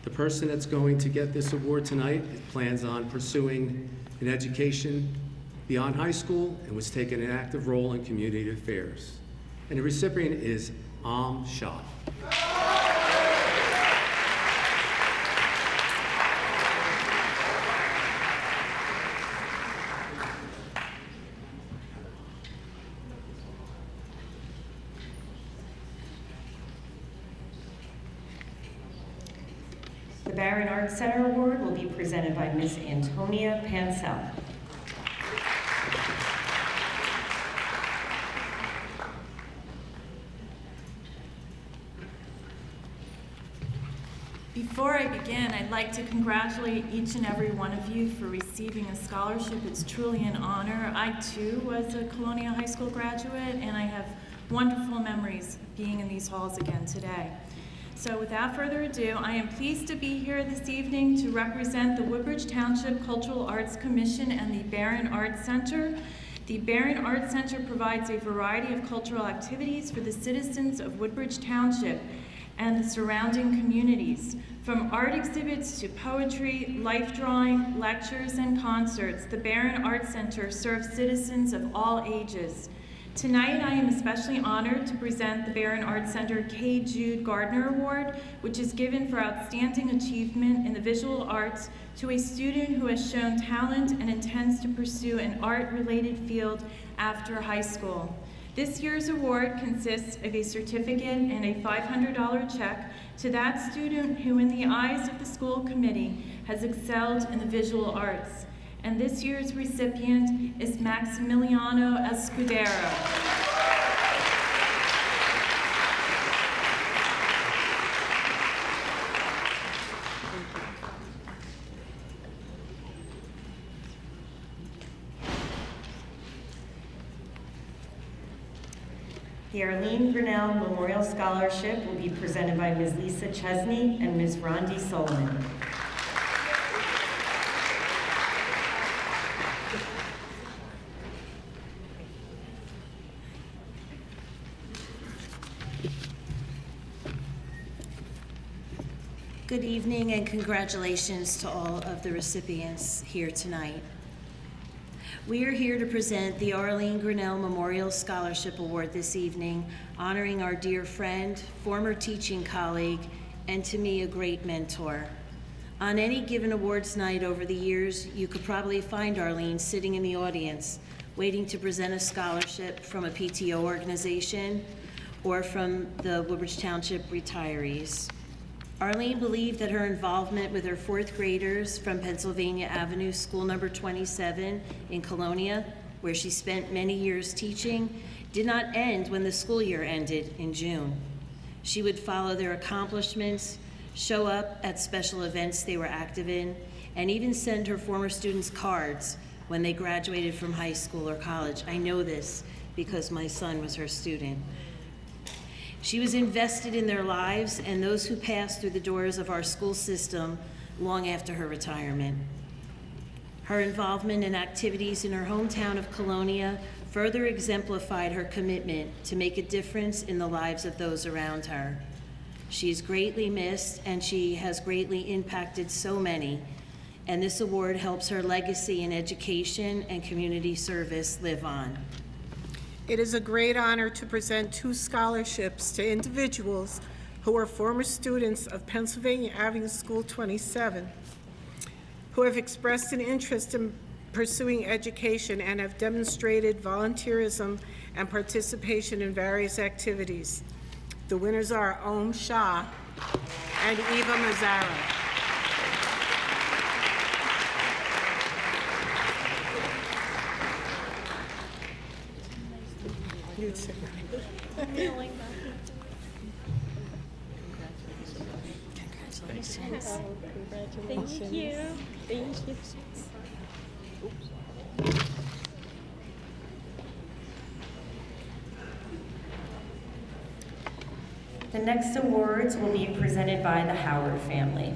The person that's going to get this award tonight plans on pursuing an education beyond high school and was taking an active role in community affairs. And the recipient is Shah.
The Barron Arts Center Award will be presented by Miss Antonia Pansell.
Before I begin, I'd like to congratulate each and every one of you for receiving a scholarship. It's truly an honor. I too was a Colonia High School graduate, and I have wonderful memories of being in these halls again today. So without further ado, I am pleased to be here this evening to represent the Woodbridge Township Cultural Arts Commission and the Barron Arts Center The Barron Arts Center provides a variety of cultural activities for the citizens of Woodbridge Township and the surrounding communities. From art exhibits to poetry, life drawing, lectures, and concerts, the Barron Arts Center serves citizens of all ages. Tonight, I am especially honored to present the Barron Arts Center K. Jude Gardner Award, which is given for outstanding achievement in the visual arts to a student who has shown talent and intends to pursue an art-related field after high school. This year's award consists of a certificate and a $500 check to that student who, in the eyes of the school committee, has excelled in the visual arts. And this year's recipient is Maximiliano Escudero.
The Arlene Grinnell Memorial Scholarship will be presented by Ms. Lisa Chesney and Ms. Rondi Solomon.
Good evening and congratulations to all of the recipients here tonight. We are here to present the Arlene Grinnell Memorial Scholarship Award this evening, honoring our dear friend, former teaching colleague, and to me a great mentor. On any given awards night over the years, you could probably find Arlene sitting in the audience, waiting to present a scholarship from a PTO organization or from the Woodbridge Township retirees. Arlene believed that her involvement with her fourth graders from Pennsylvania Avenue School Number 27 in Colonia, where she spent many years teaching, did not end when the school year ended in June. She would follow their accomplishments, show up at special events they were active in, and even send her former students cards when they graduated from high school or college. I know this because my son was her student. She was invested in their lives and those who passed through the doors of our school system long after her retirement. Her involvement in activities in her hometown of Colonia further exemplified her commitment to make a difference in the lives of those around her. She is greatly missed and she has greatly impacted so many, and this award helps her legacy in education and community service live on.
It is a great honor to present two scholarships to individuals who are former students of Pennsylvania Avenue School 27, who have expressed an interest in pursuing education and have demonstrated volunteerism and participation in various activities. The winners are Om Shah and Eva Mazzara.
Congratulations.
Thank you. Thank you.
The next awards will be presented by the Howard family.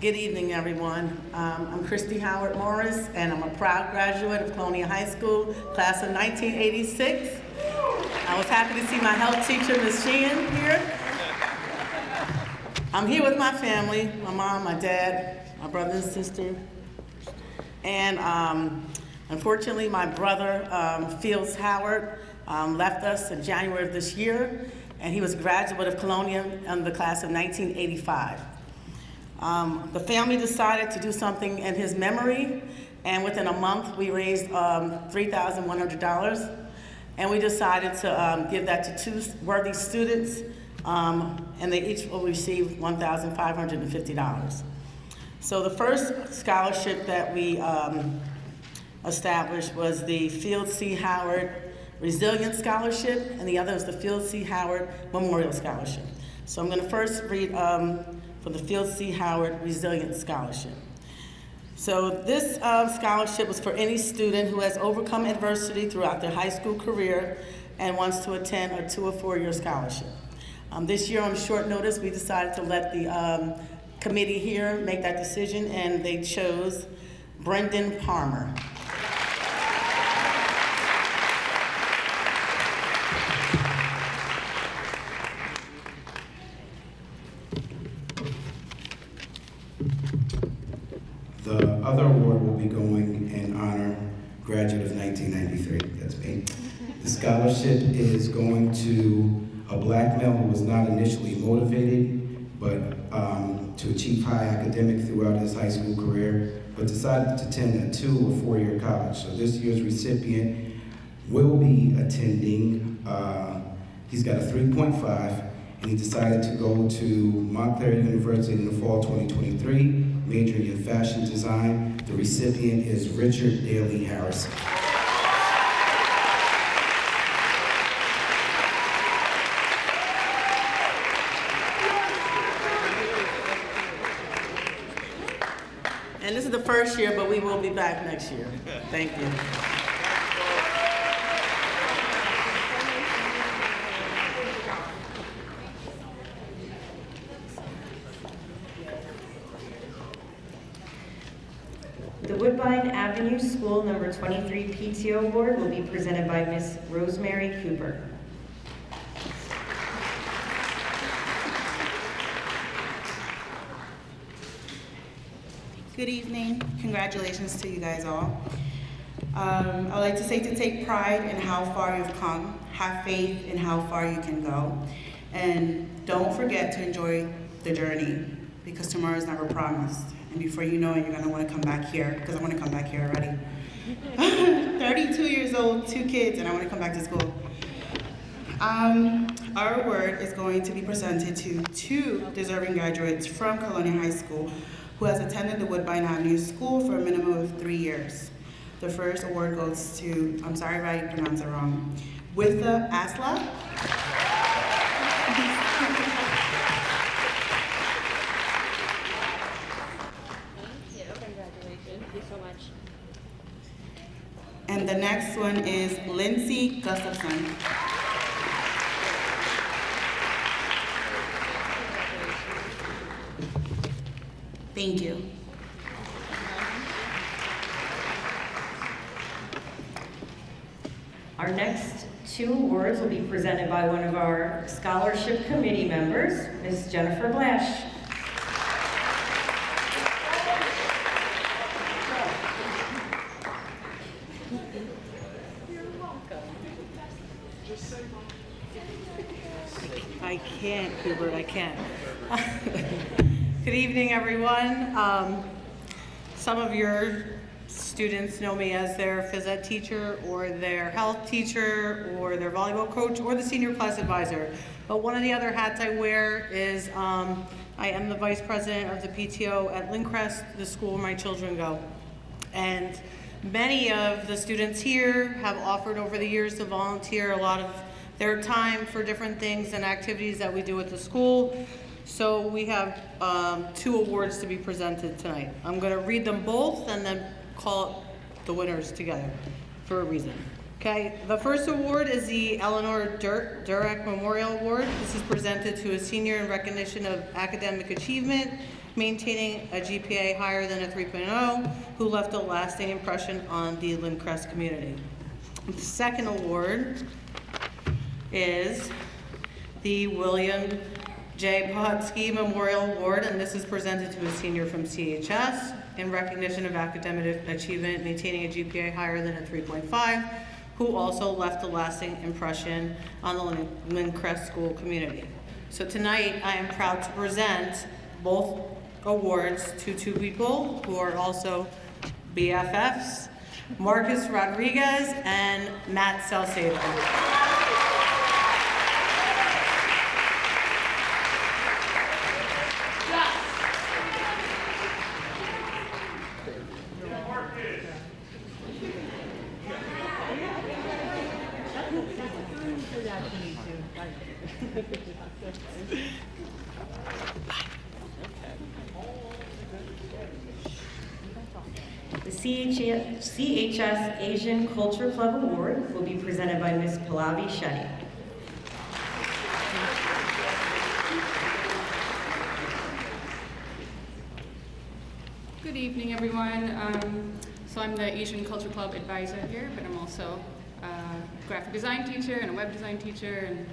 Good evening, everyone. I'm Christy Howard Morris, and I'm a proud graduate of Colonia High School, class of 1986. I was happy to see my health teacher, Ms. Sheehan, here. I'm here with my family, my mom, my dad, my brother and sister. And unfortunately, my brother, Fields Howard, left us in January of this year, and he was a graduate of Colonia in the class of 1985. The family decided to do something in his memory, and within a month we raised $3,100, and we decided to give that to two worthy students, and they each will receive $1,550. So the first scholarship that we established was the Field C. Howard Resilience Scholarship, and the other is the Field C. Howard Memorial Scholarship. So I'm going to first read for the Field C. Howard Resilience Scholarship. So this scholarship was for any student who has overcome adversity throughout their high school career and wants to attend a 2- or 4-year scholarship. This year on short notice, we decided to let the committee here make that decision, and they chose Brendan Palmer.
The other award will be going in honor graduate of 1993, that's me. The scholarship is going to a black male who was not initially motivated, but to achieve high academic throughout his high school career, but decided to attend a 2 or 4-year college. So this year's recipient will be attending, he's got a 3.5, and he decided to go to Montclair University in the fall 2023, majoring in fashion design. The recipient is Richard Daley Harrison.
And this is the first year, but we will be back next year. Thank you.
The Woodbine Avenue School Number 23 PTO Award will be presented by Miss Rosemary Cooper.
Good evening. Congratulations to you guys all. I'd like to say to take pride in how far you've come, have faith in how far you can go, and don't forget to enjoy the journey, because tomorrow is never promised. And before you know it, you're gonna wanna come back here, because I wanna come back here already. 32 years old, 2 kids, and I wanna come back to school. Our award is going to be presented to 2 deserving graduates from Colonia High School who has attended the Woodbine Avenue School for a minimum of 3 years. The first award goes to, I'm sorry if I pronounce it wrong, Witha Asla. And the next one is Lindsay Gustafson. Thank you.
Our next 2 awards will be presented by one of our scholarship committee members, Ms. Jennifer Blash.
I can't, Hubert, I can't. Good evening, everyone. Some of your students know me as their phys ed teacher, or their health teacher, or their volleyball coach, or the senior class advisor. But one of the other hats I wear is I am the vice president of the PTO at Lindcrest, the school where my children go. And many of the students here have offered over the years to volunteer a lot of their time for different things and activities that we do at the school. So we have 2 awards to be presented tonight. I'm going to read them both and then call the winners together for a reason. Okay, the first award is the Eleanor Durek Memorial Award. This is presented to a senior in recognition of academic achievement, maintaining a GPA higher than a 3.0, who left a lasting impression on the Lindcrest community. The second award is the William J. Potsky Memorial Award, and this is presented to a senior from CHS in recognition of academic achievement, maintaining a GPA higher than a 3.5, who also left a lasting impression on the Lindcrest school community. So tonight, I am proud to present both awards to 2 people who are also BFFs, Marcus Rodriguez and Matt Salcedo.
The CHS Asian Culture Club Award will be presented by Ms. Pallavi Shetty.
Good evening, everyone. So I'm the Asian Culture Club advisor here, but I'm also a graphic design teacher and a web design teacher. And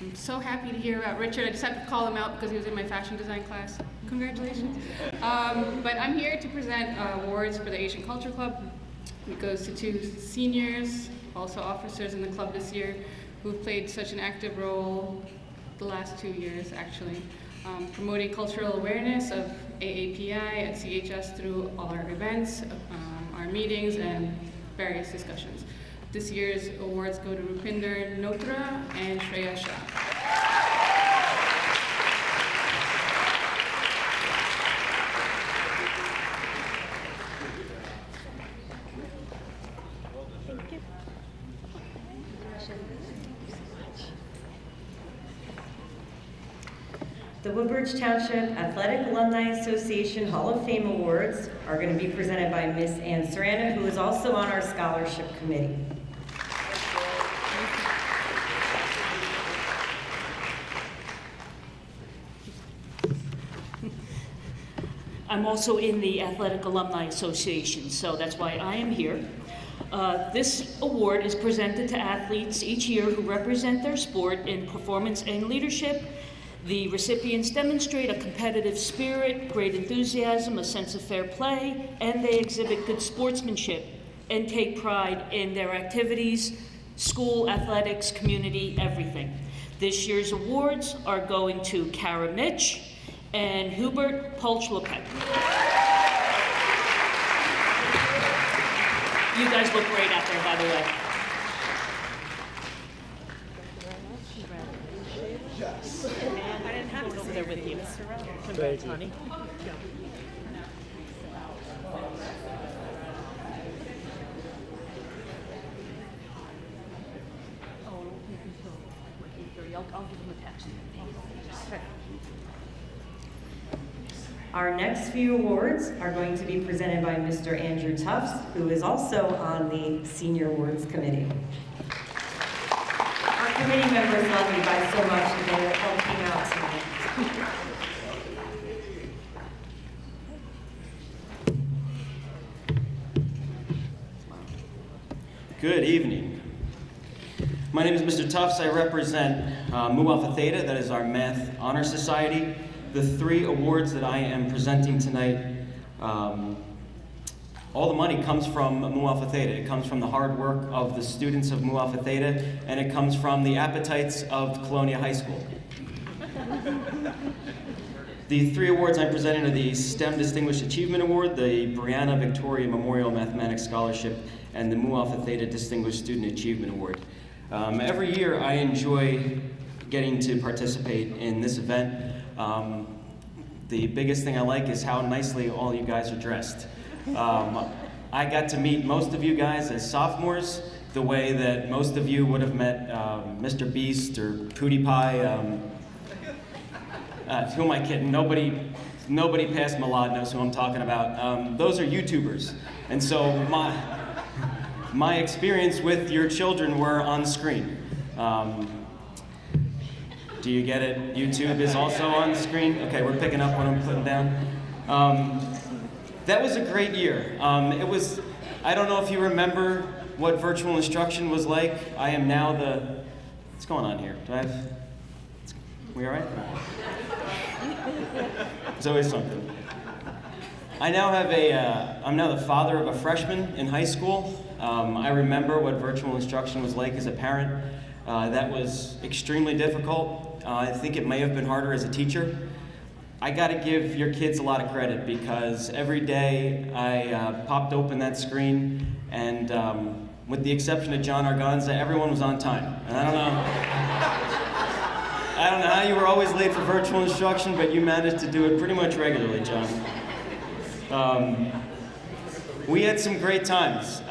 I'm so happy to hear about Richard. I just had to call him out because he was in my fashion design class. Congratulations. But I'm here to present awards for the Asian Culture Club. It goes to 2 seniors, also officers in the club this year, who've played such an active role the last 2 years, actually. Promoting cultural awareness of AAPI at CHS through all our events, our meetings, and various discussions. This year's awards go to Rupinder Notra and Shreya Shah.
The Woodbridge Township Athletic Alumni Association Hall of Fame Awards are going to be presented by Miss Ann Serrana, who is also on our scholarship committee.
I'm also in the Athletic Alumni Association, so that's why I am here. This award is presented to athletes each year who represent their sport in performance and leadership. The recipients demonstrate a competitive spirit, great enthusiasm, a sense of fair play, and they exhibit good sportsmanship and take pride in their activities, school, athletics, community, everything. This year's awards are going to Kara Mitch and Hubert Polchlopek. You guys look great out there, by the way.
Yes. I didn't have to sit there with you. Congrats, honey. I'll give them a text.
Our next few awards are going to be presented by Mr. Andrew Tufts, who is also on the Senior Awards Committee. Our committee members love you guys so much, and they will help you out tonight.
Good evening. My name is Mr. Tufts. I represent Mu Alpha Theta, that is our Math Honor Society. The 3 awards that I am presenting tonight, all the money comes from Mu Alpha Theta. It comes from the hard work of the students of Mu Alpha Theta, and it comes from the appetites of Colonia High School. The 3 awards I'm presenting are the STEM Distinguished Achievement Award, the Brianna Victoria Memorial Mathematics Scholarship, and the Mu Alpha Theta Distinguished Student Achievement Award. Every year I enjoy getting to participate in this event. The biggest thing I like is how nicely all you guys are dressed. I got to meet most of you guys as sophomores, the way that most of you would have met Mr. Beast or PewDiePie. Who am I kidding? Nobody past Malad knows who I'm talking about. Those are YouTubers. And so my experience with your children were on screen. Do you get it? YouTube is also on screen? Okay, we're picking up what I'm putting down. That was a great year. I don't know if you remember what virtual instruction was like. I am now what's going on here? We all right? There's always something. I'm now the father of a freshman in high school. I remember what virtual instruction was like as a parent. That was extremely difficult. I think it may have been harder as a teacher. I gotta give your kids a lot of credit because every day I popped open that screen and with the exception of John Arganza, everyone was on time. And I don't know how you were always late for virtual instruction, but you managed to do it pretty much regularly, John. We had some great times.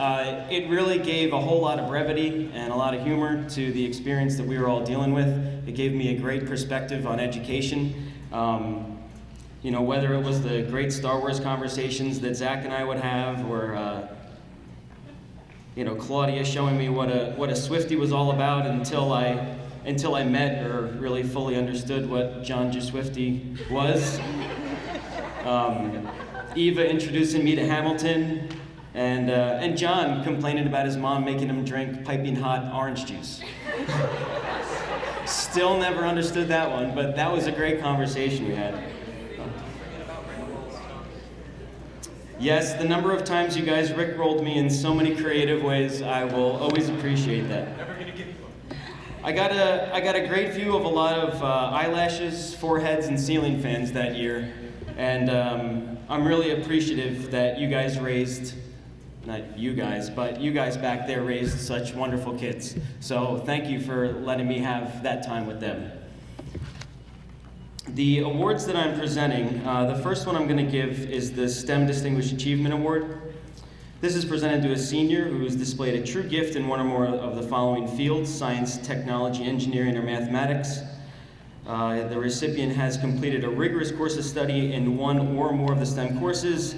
It really gave a whole lot of brevity and a lot of humor to the experience that we were all dealing with. It gave me a great perspective on education. You know, whether it was the great Star Wars conversations that Zach and I would have, or you know, Claudia showing me what a Swiftie was all about until I met or really fully understood what John Swiftie was. Eva introducing me to Hamilton, and John complaining about his mom making him drink piping hot orange juice. Still never understood that one, but that was a great conversation we had. Yes, the number of times you guys rickrolled me in so many creative ways, I will always appreciate that. I got a great view of a lot of eyelashes, foreheads, and ceiling fans that year, and I'm really appreciative that you guys raised, not you guys, but you guys back there raised such wonderful kids. So thank you for letting me have that time with them. The awards that I'm presenting, the first one I'm going to give is the STEM Distinguished Achievement Award. This is presented to a senior who has displayed a true gift in one or more of the following fields: science, technology, engineering, or mathematics. The recipient has completed a rigorous course of study in one or more of the STEM courses,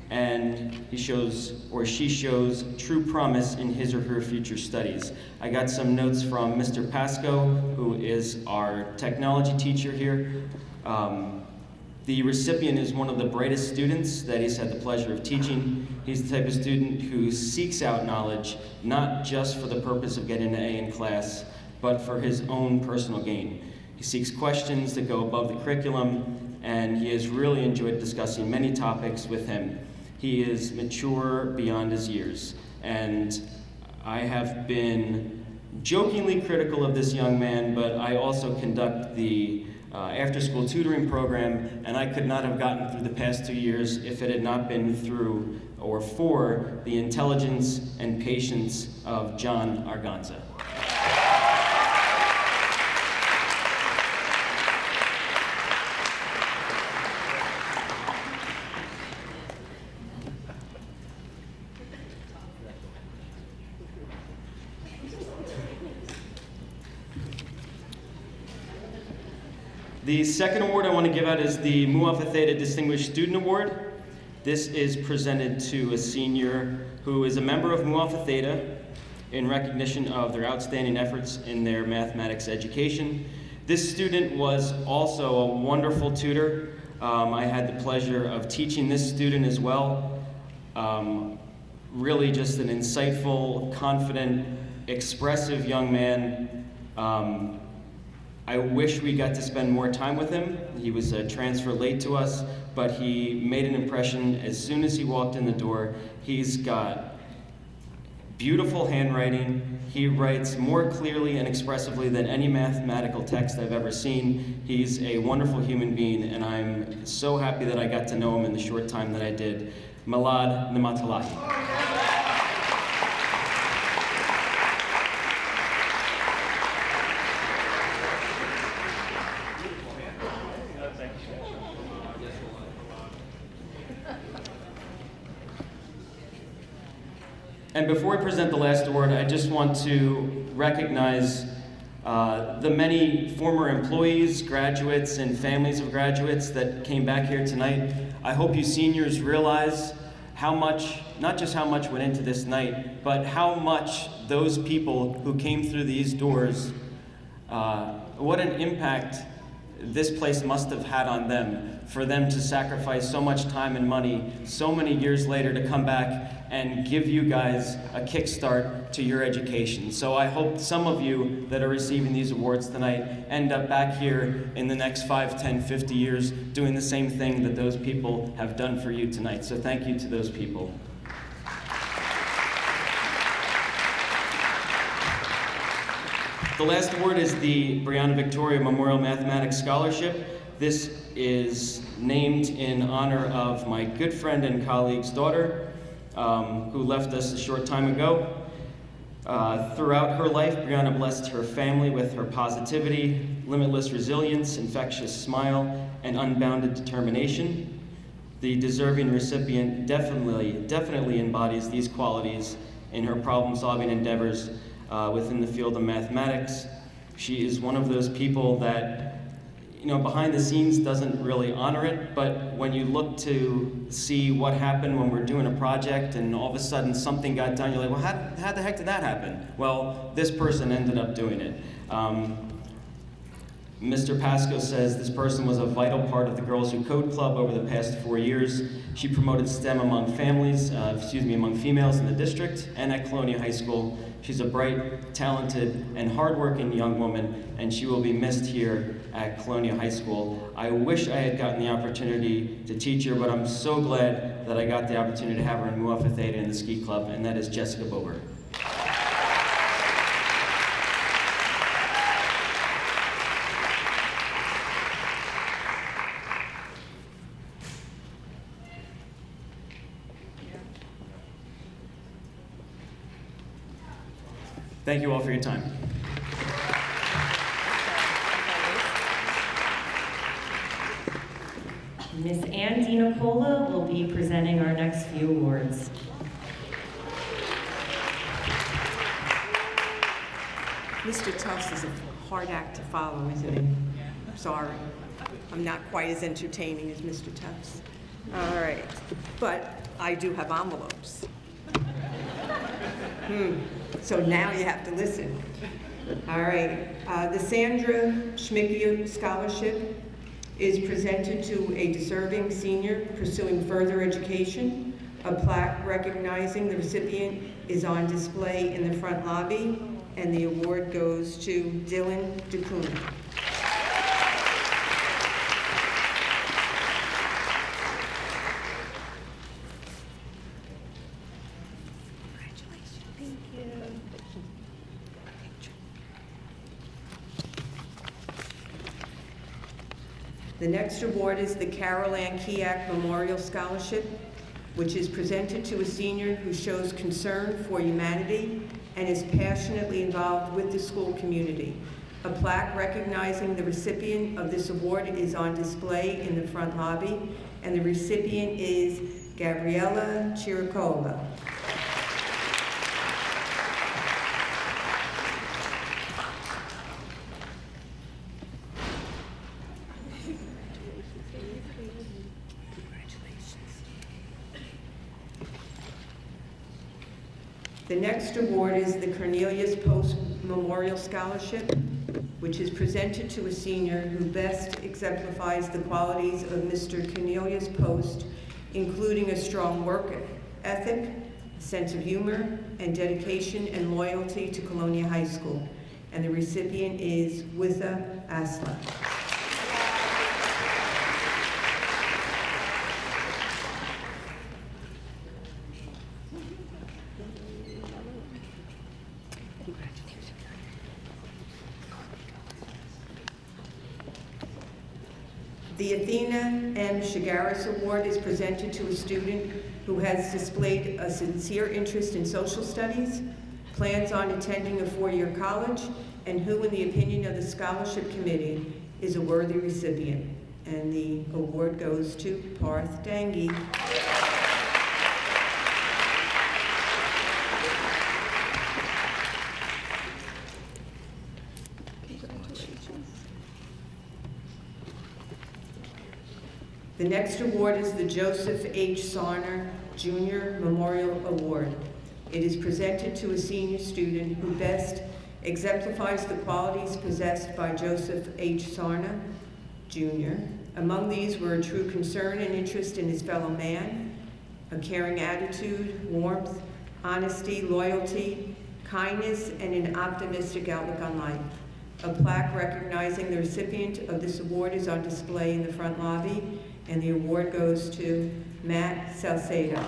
and he shows, or she shows, true promise in his or her future studies. I got some notes from Mr. Pasco, who is our technology teacher here. The recipient is one of the brightest students that he's had the pleasure of teaching. He's the type of student who seeks out knowledge, not just for the purpose of getting an A in class, but for his own personal gain. He seeks questions that go above the curriculum, and he has really enjoyed discussing many topics with him. He is mature beyond his years, and I have been jokingly critical of this young man, but I also conduct the after-school tutoring program, and I could not have gotten through the past 2 years if it had not been through or for the intelligence and patience of John Arganza. The second award I want to give out is the Mu Alpha Theta Distinguished Student Award. This is presented to a senior who is a member of Mu Alpha Theta in recognition of their outstanding efforts in their mathematics education. This student was also a wonderful tutor. I had the pleasure of teaching this student as well. Really just an insightful, confident, expressive young man. I wish we got to spend more time with him. He was a transfer late to us, but he made an impression as soon as he walked in the door. He's got beautiful handwriting. He writes more clearly and expressively than any mathematical text I've ever seen. He's a wonderful human being, and I'm so happy that I got to know him in the short time that I did. Malad Namatalahi. And before I present the last award, I just want to recognize the many former employees, graduates, and families of graduates that came back here tonight. I hope you seniors realize how much, not just how much went into this night, but how much those people who came through these doors, what an impact this place must have had on them, for them to sacrifice so much time and money so many years later to come back and give you guys a kickstart to your education. So I hope some of you that are receiving these awards tonight end up back here in the next 5, 10, 50 years doing the same thing that those people have done for you tonight. So thank you to those people. The last award is the Brianna Victoria Memorial Mathematics Scholarship. This is named in honor of my good friend and colleague's daughter, who left us a short time ago. Throughout her life, Brianna blessed her family with her positivity, limitless resilience, infectious smile, and unbounded determination. The deserving recipient definitely embodies these qualities in her problem-solving endeavors within the field of mathematics. She is one of those people that, you know, behind the scenes doesn't really honor it, but when you look to see what happened when we're doing a project and all of a sudden something got done, you're like, well, how the heck did that happen? Well, this person ended up doing it. Mr. Pasco says this person was a vital part of the Girls Who Code Club over the past 4 years. She promoted STEM among among females in the district and at Colonia High School. She's a bright, talented, and hardworking young woman, and she will be missed here at Colonia High School. I wish I had gotten the opportunity to teach her, but I'm so glad that I got the opportunity to have her in Mu Alpha Theta in the ski club, and that is Jessica Bober. Thank you all for your time.
Miss Ann DiNicola will be presenting our next few awards.
Mr. Tufts is a hard act to follow, isn't he? I'm sorry. I'm not quite as entertaining as Mr. Tufts. All right. But I do have envelopes. So now you have to listen. All right. The Sandra Schmickia Scholarship is presented to a deserving senior pursuing further education. A plaque recognizing the recipient is on display in the front lobby, and the award goes to Dylan DeCuna. The next award is the Carol Ann Kiak Memorial Scholarship, which is presented to a senior who shows concern for humanity and is passionately involved with the school community. A plaque recognizing the recipient of this award is on display in the front lobby, and the recipient is Gabriella Chiricola. The next award is the Cornelius Post Memorial Scholarship, which is presented to a senior who best exemplifies the qualities of Mr. Cornelius Post, including a strong work ethic, a sense of humor, and dedication and loyalty to Colonia High School. And the recipient is Witha Asla. The Athena M. Shigaris Award is presented to a student who has displayed a sincere interest in social studies, plans on attending a four-year college, and who, in the opinion of the scholarship committee, is a worthy recipient. And the award goes to Parth Dangi. The next award is the Joseph H. Sarner Jr. Memorial Award. It is presented to a senior student who best exemplifies the qualities possessed by Joseph H. Sarner Jr. Among these were a true concern and interest in his fellow man, a caring attitude, warmth, honesty, loyalty, kindness, and an optimistic outlook on life. A plaque recognizing the recipient of this award is on display in the front lobby, and the award goes to Matt Salcedo.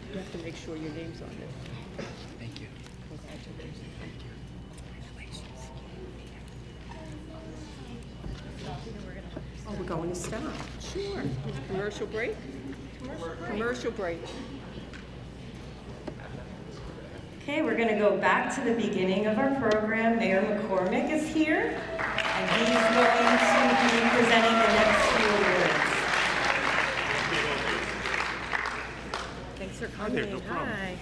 You have to make sure your name's on it.
Thank you.
Congratulations. Thank you. Oh, we're going to stop. Sure. Commercial break? Commercial break.
Okay, we're going to go back to the beginning of our program. Mayor McCormick is here, and he's going to be presenting the next few awards.
Thanks for coming.
No problem.
Hi.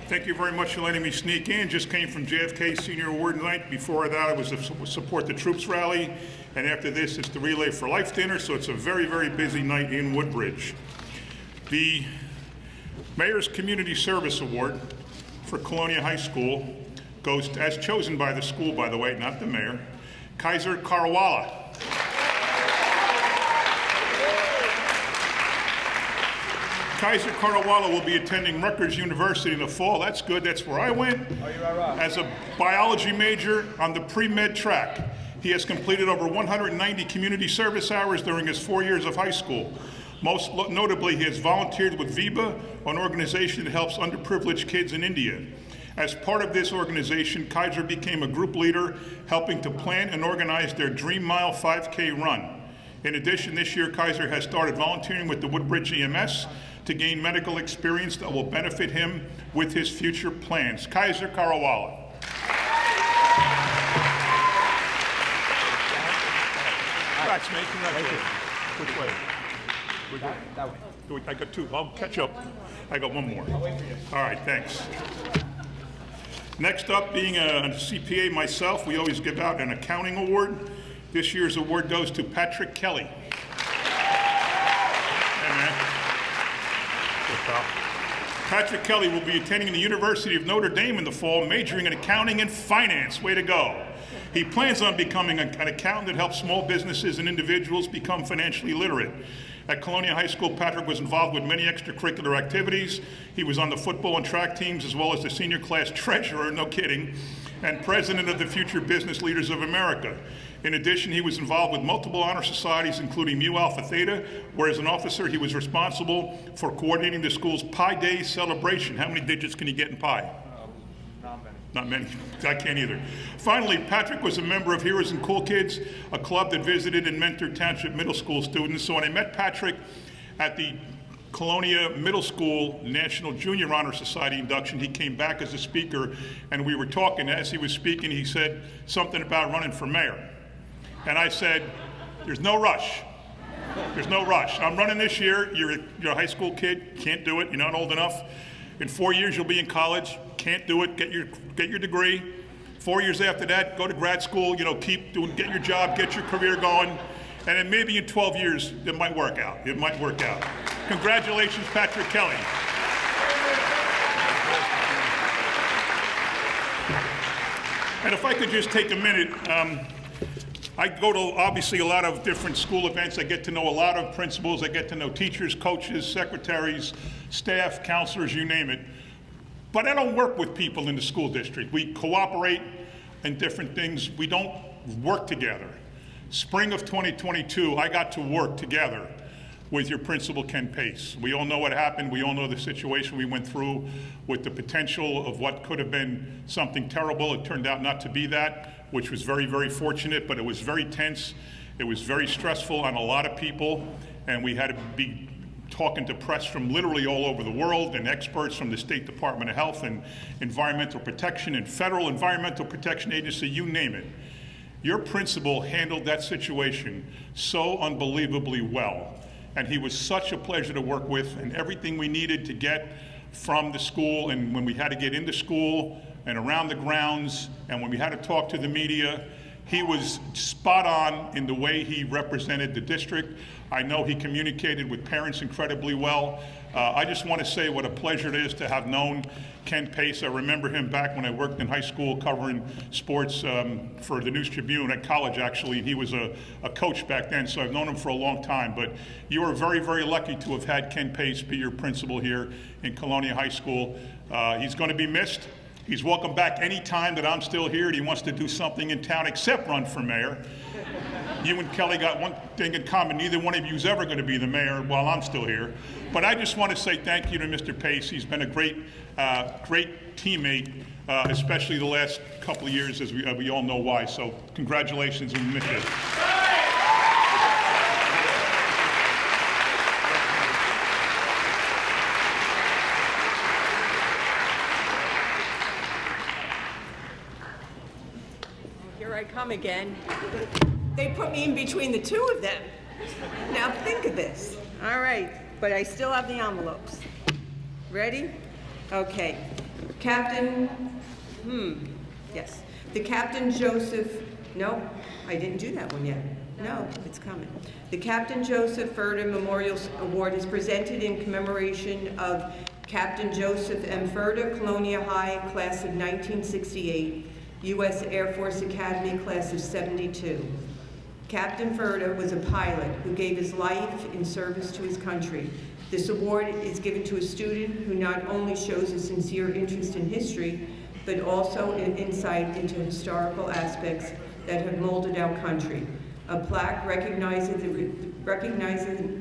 Thank you very much for letting me sneak in. Just came from JFK Senior Award night. Before that, I was to support the troops rally, and after this, it's the Relay for Life dinner, so it's a very, very busy night in Woodbridge. The Mayor's Community Service Award for Colonia High School goes, as chosen by the school, by the way, not the mayor, Kaiser Karawala. Kaiser Karawala will be attending Rutgers University in the fall. That's good, that's where I went. As a biology major on the pre-med track. He has completed over 190 community service hours during his 4 years of high school. Most notably, he has volunteered with VIBA, an organization that helps underprivileged kids in India. As part of this organization, Kaiser became a group leader, helping to plan and organize their Dream Mile 5K run. In addition, this year, Kaiser has started volunteering with the Woodbridge EMS to gain medical experience that will benefit him with his future plans. Kaiser Karawala. That's making that way. Which way? We're good. That way. I got two. I'll catch up. I got one more. I'll wait for you. All right, thanks. Next up, being a CPA myself, we always give out an accounting award. This year's award goes to Patrick Kelly. Hey, man. Good pal. Patrick Kelly will be attending the University of Notre Dame in the fall, majoring in accounting and finance. Way to go. He plans on becoming an accountant that helps small businesses and individuals become financially literate. At Colonia High School, Patrick was involved with many extracurricular activities. He was on the football and track teams, as well as the senior class treasurer, no kidding, and president of the Future Business Leaders of America. In addition, he was involved with multiple honor societies, including Mu Alpha Theta, where as an officer, he was responsible for coordinating the school's Pi Day celebration. How many digits can you get in pi? Not many. I can't either. Finally, Patrick was a member of Heroes and Cool Kids, a club that visited and mentored Township Middle School students. So when I met Patrick at the Colonia Middle School National Junior Honor Society induction, he came back as a speaker, and we were talking. As he was speaking, he said something about running for mayor. And I said, there's no rush. There's no rush. I'm running this year. You're a high school kid. Can't do it. You're not old enough. In 4 years, you'll be in college. Can't do it. Get your degree. 4 years after that, go to grad school. You know, keep doing. Get your job. Get your career going. And then maybe in 12 years, it might work out. It might work out. Congratulations, Patrick Kelly. And if I could just take a minute. I go to, obviously, a lot of different school events. I get to know a lot of principals. I get to know teachers, coaches, secretaries, staff, counselors, you name it. But I don't work with people in the school district. We cooperate in different things. We don't work together. Spring of 2022, I got to work together with your principal, Ken Pace. We all know what happened. We all know the situation we went through with the potential of what could have been something terrible. It turned out not to be that, which was very, very fortunate, but it was very tense. It was very stressful on a lot of people, and we had to be talking to press from literally all over the world and experts from the State Department of Health and Environmental Protection and Federal Environmental Protection Agency, you name it. Your principal handled that situation so unbelievably well, and he was such a pleasure to work with, and everything we needed to get from the school, and when we had to get into school and around the grounds, and when we had to talk to the media, he was spot on in the way he represented the district. I know he communicated with parents incredibly well. I just want to say what a pleasure it is to have known Ken Pace. I remember him back when I worked in high school covering sports for the News Tribune at college, actually. He was a coach back then, so I've known him for a long time. But you are very, very lucky to have had Ken Pace be your principal here in Colonia High School. He's going to be missed. He's welcome back any time that I'm still here and he wants to do something in town except run for mayor. You and Kelly got one thing in common. Neither one of you is ever going to be the mayor while I'm still here. But I just want to say thank you to Mr. Pace. He's been a great teammate, especially the last couple of years, as we all know why. So congratulations and miss you.
I come again. They put me in between the two of them. Now think of this. All right, but I still have the envelopes. Ready? Okay.
Captain, yes. The Captain Joseph No, I didn't do that one yet. No, it's coming. The Captain Joseph Furter Memorial Award is presented in commemoration of Captain Joseph M. Furter, Colonia High, class of 1968, U.S. Air Force Academy, class of 72. Captain Furter was a pilot who gave his life in service to his country. This award is given to a student who not only shows a sincere interest in history, but also an insight into historical aspects that have molded our country. A plaque recognizing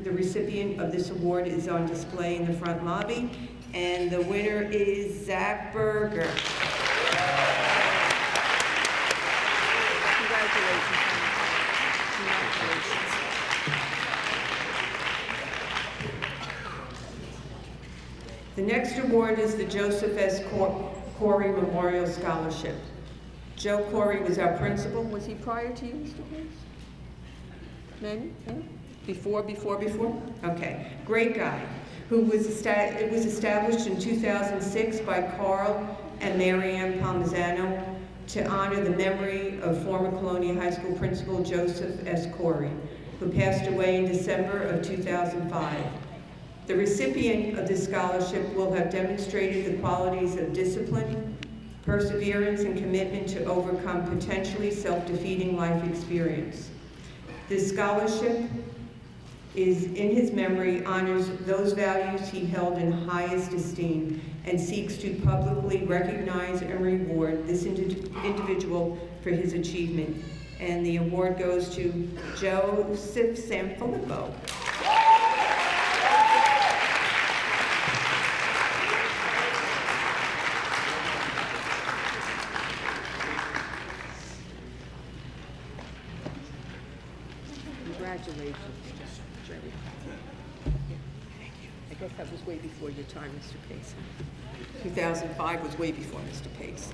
the recipient of this award is on display in the front lobby, and the winner is Zach Berger. Congratulations. Congratulations. The next award is the Joseph S. Corey Memorial Scholarship. Joe Corey was our principal. Was he prior to you, Mr. Hayes? Manny? Yeah? Before? Okay. Great guy. It was established in 2006 by Carl and Marianne Palmisano to honor the memory of former Colonia High School principal Joseph S. Corey, who passed away in December of 2005. The recipient of this scholarship will have demonstrated the qualities of discipline, perseverance, and commitment to overcome potentially self-defeating life experience. This scholarship is, in his memory, honors those values he held in highest esteem and seeks to publicly recognize and reward this individual for his achievement. And the award goes to Joseph Sanfilippo.
Congratulations, Jerry. I guess that was way before your time, Mr. Pace.
2005 was way before Mr. Pace.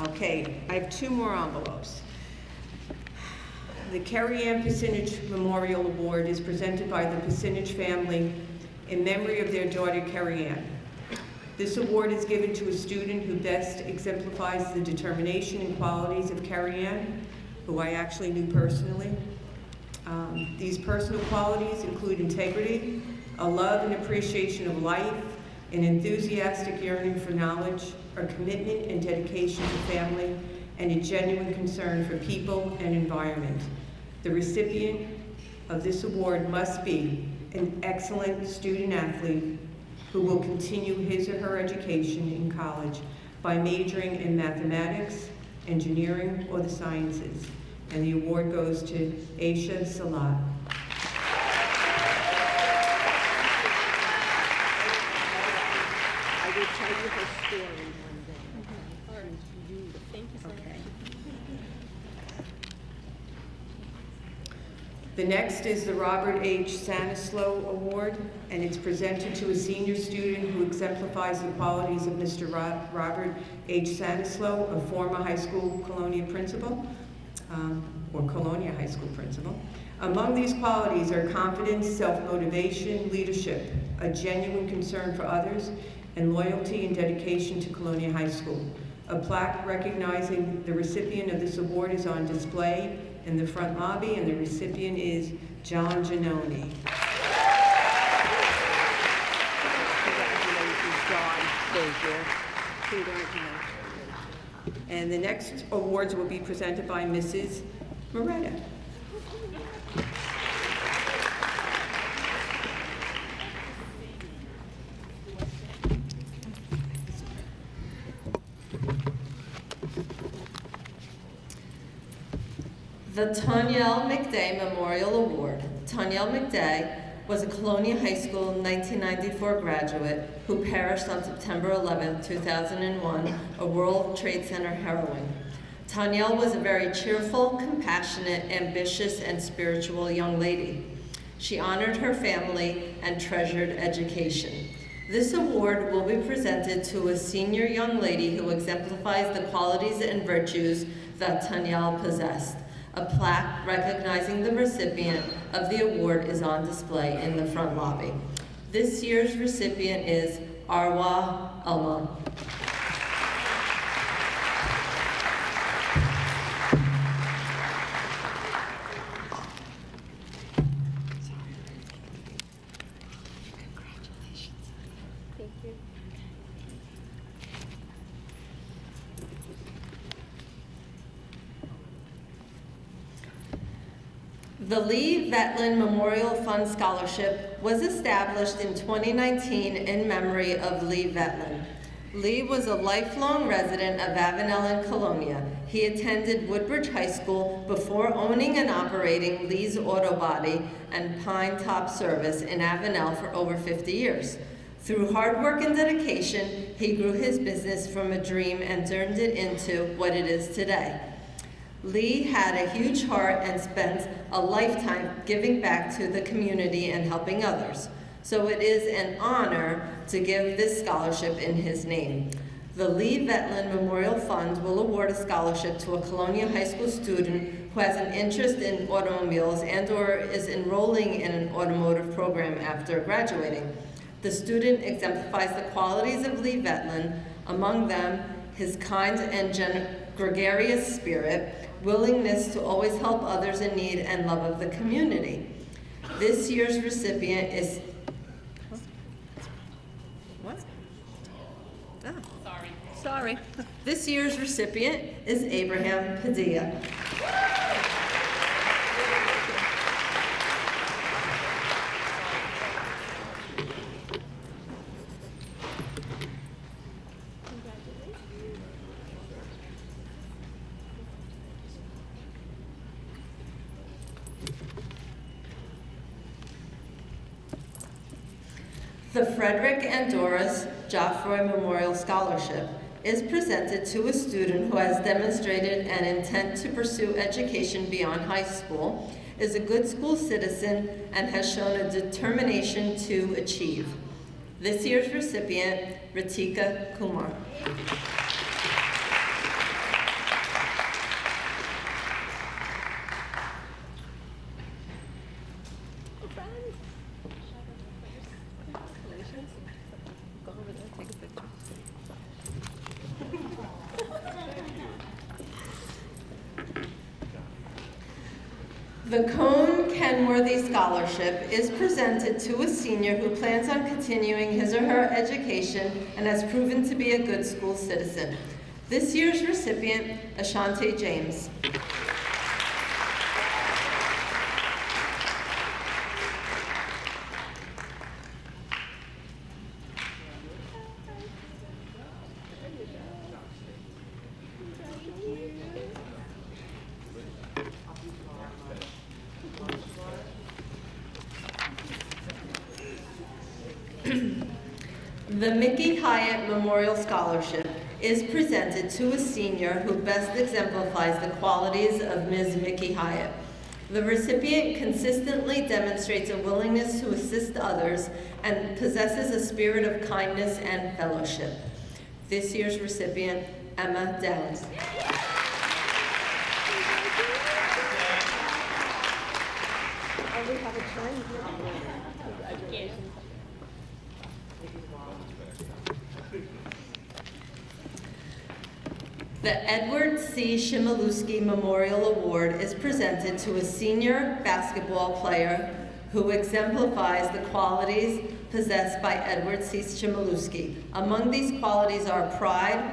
Okay, I have two more envelopes. The Carrie Ann Pasinich Memorial Award is presented by the Pasinich family in memory of their daughter, Carrie Ann. This award is given to a student who best exemplifies the determination and qualities of Carrie Ann, who I actually knew personally. These personal qualities include integrity, a love and appreciation of life, an enthusiastic yearning for knowledge, a commitment and dedication to family, and a genuine concern for people and environment. The recipient of this award must be an excellent student athlete who will continue his or her education in college by majoring in mathematics, engineering, or the sciences. And the award goes to Aisha Salat.
I will tell you her story one day. Thank you so much.
The next is the Robert H. Sanislow Award, and it's presented to a senior student who exemplifies the qualities of Mr. Robert H. Sanislow, a former high school Colonia principal, or Colonia High School principal. Among these qualities are confidence, self-motivation, leadership, a genuine concern for others, and loyalty and dedication to Colonia High School. A plaque recognizing the recipient of this award is on display in the front lobby, and the recipient is John Giannone.
Congratulations, John. Thank you.
Congratulations. And the next awards will be presented by Mrs. Moretta.
The Tanyelle McDay Memorial Award. Tanyelle McDay was a Colonia High School 1994 graduate who perished on September 11, 2001, a World Trade Center heroine. Tanyelle was a very cheerful, compassionate, ambitious, and spiritual young lady. She honored her family and treasured education. This award will be presented to a senior young lady who exemplifies the qualities and virtues that Tanyelle possessed. A plaque recognizing the recipient of the award is on display in the front lobby. This year's recipient is Arwa Elma. The Lee Vetlin Memorial Fund Scholarship was established in 2019 in memory of Lee Vetlin. Lee was a lifelong resident of Avenel and Colonia. He attended Woodbridge High School before owning and operating Lee's Auto Body and Pine Top Service in Avenel for over 50 years. Through hard work and dedication, he grew his business from a dream and turned it into what it is today. Lee had a huge heart and spent a lifetime giving back to the community and helping others. So it is an honor to give this scholarship in his name. The Lee Vetlin Memorial Fund will award a scholarship to a Colonia High School student who has an interest in automobiles and/or is enrolling in an automotive program after graduating. The student exemplifies the qualities of Lee Vetlin, among them his kind and gregarious spirit, willingness to always help others in need, and love of the community. This year's recipient is... What? Oh. Sorry. This year's recipient is Abraham Padilla. The Frederick and Doris Joffroy Memorial Scholarship is presented to a student who has demonstrated an intent to pursue education beyond high school, is a good school citizen, and has shown a determination to achieve. This year's recipient, Ritika Kumar. The Cone Kenworthy Scholarship is presented to a senior who plans on continuing his or her education and has proven to be a good school citizen. This year's recipient, Ashante James. The Mickey Hyatt Memorial Scholarship is presented to a senior who best exemplifies the qualities of Ms. Mickey Hyatt. The recipient consistently demonstrates a willingness to assist others and possesses a spirit of kindness and fellowship. This year's recipient, Emma Downs.
We have a trend here. Congratulations.
The Edward C. Shimilewski Memorial Award is presented to a senior basketball player who exemplifies the qualities possessed by Edward C. Shimilewski. Among these qualities are pride,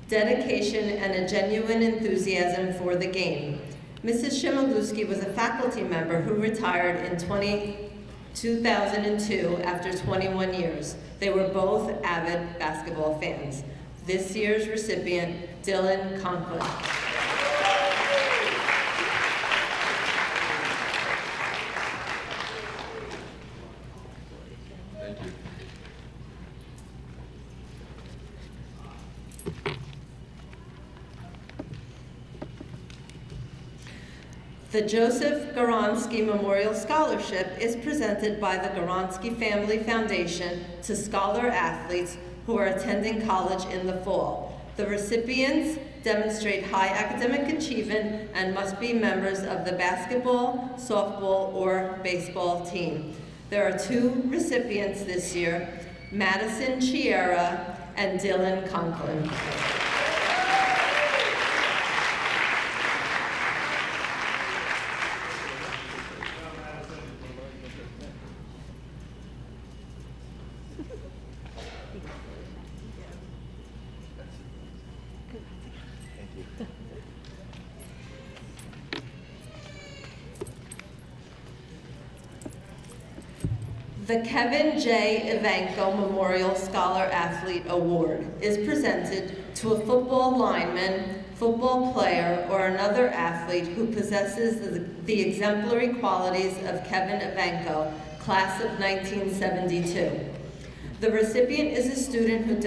dedication, and a genuine enthusiasm for the game. Mrs. Shimilewski was a faculty member who retired in 2002 after 21 years. They were both avid basketball fans. This year's recipient, Dylan Conklin.
Thank you.
The Joseph Goronsky Memorial Scholarship is presented by the Goronsky Family Foundation to scholar athletes who are attending college in the fall. The recipients demonstrate high academic achievement and must be members of the basketball, softball, or baseball team. There are two recipients this year, Madison Chiera and Dylan Conklin. The Kevin J. Ivanko Memorial Scholar Athlete Award is presented to a football lineman, football player, or another athlete who possesses the exemplary qualities of Kevin Ivanko, class of 1972. The recipient is a student who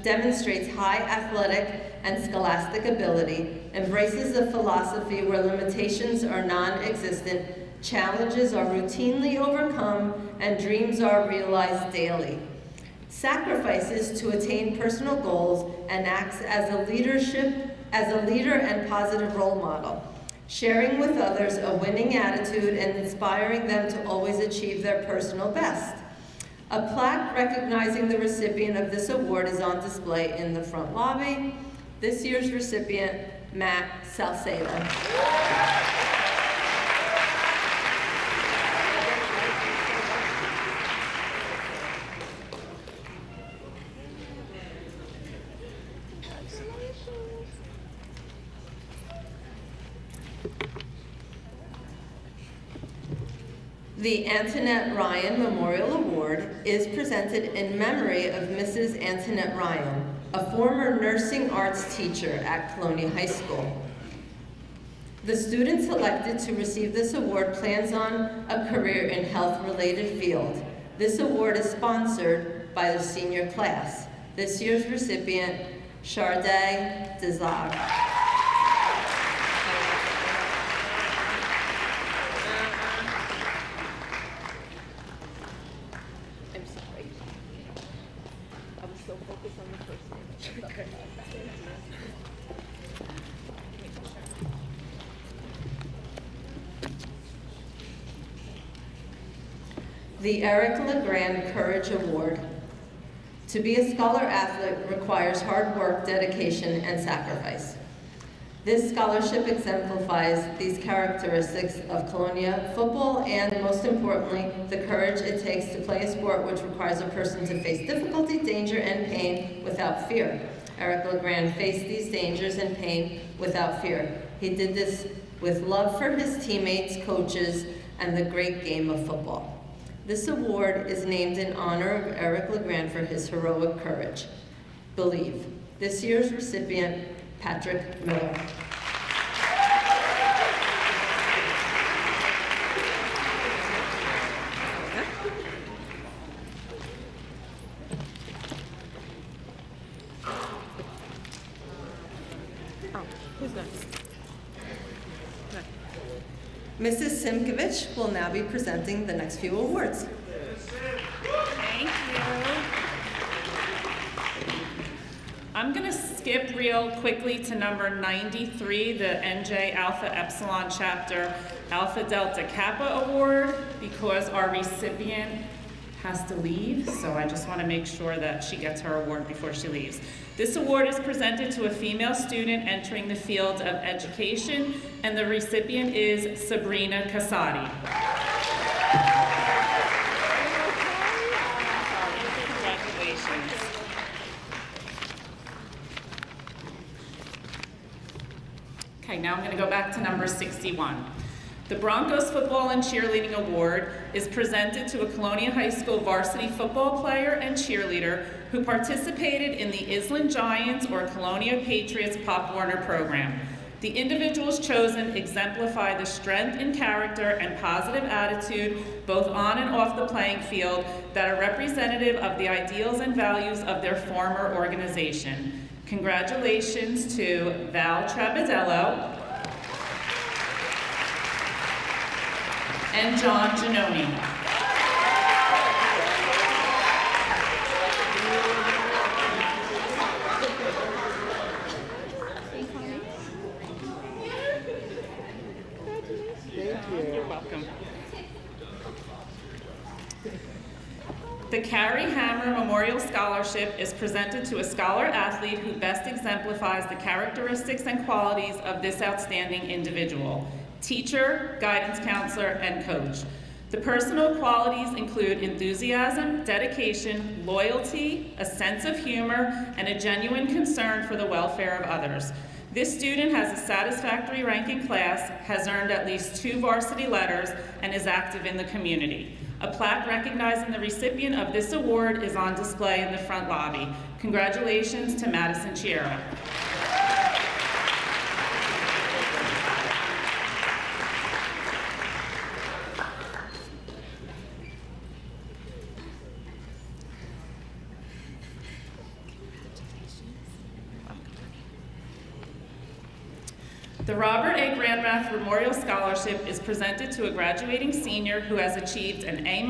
demonstrates high athletic and scholastic ability, embraces a philosophy where limitations are non-existent, challenges are routinely overcome, and dreams are realized daily. Sacrifices to attain personal goals and acts as a leader and positive role model, sharing with others a winning attitude and inspiring them to always achieve their personal best. A plaque recognizing the recipient of this award is on display in the front lobby. This year's recipient, Matt Salcedo. The Antoinette Ryan Memorial Award is presented in memory of Mrs. Antoinette Ryan, a former nursing arts teacher at Colonia High School. The student selected to receive this award plans on a career in health-related field. This award is sponsored by the senior class. This year's recipient, Charday Desag. The Eric LeGrand Courage Award. To be a scholar athlete requires hard work, dedication, and sacrifice. This scholarship exemplifies these characteristics of Colonia football and, most importantly, the courage it takes to play a sport which requires a person to face difficulty, danger, and pain without fear. Eric LeGrand faced these dangers and pain without fear. He did this with love for his teammates, coaches, and the great game of football. This award is named in honor of Eric LeGrand for his heroic courage. Believe. This year's recipient, Patrick Miller.
Who's next?
Mrs. Simkovich will now be presenting the next few awards.
Thank you. I'm going to skip real quickly to number 93, the NJ Alpha Epsilon Chapter Alpha Delta Kappa Award, because our recipient has to leave, so I just want to make sure that she gets her award before she leaves. This award is presented to a female student entering the field of education, and the recipient is Sabrina Casati. Congratulations. Okay, now I'm going to go back to number 61. The Broncos Football and Cheerleading Award is presented to a Colonia High School varsity football player and cheerleader who participated in the Island Giants or Colonia Patriots Pop Warner program. The individuals chosen exemplify the strength in character and positive attitude, both on and off the playing field, that are representative of the ideals and values of their former organization. Congratulations to Val Trabadello and John Giannoni. You're welcome. The Carrie Hammer Memorial Scholarship is presented to a scholar athlete who best exemplifies the characteristics and qualities of this outstanding individual: teacher, guidance counselor, and coach. The personal qualities include enthusiasm, dedication, loyalty, a sense of humor, and a genuine concern for the welfare of others. This student has a satisfactory rank in class, has earned at least 2 varsity letters, and is active in the community. A plaque recognizing the recipient of this award is on display in the front lobby. Congratulations to Madison Chiera. The Robert A. Granrath Memorial Scholarship is presented to a graduating senior who has achieved an A-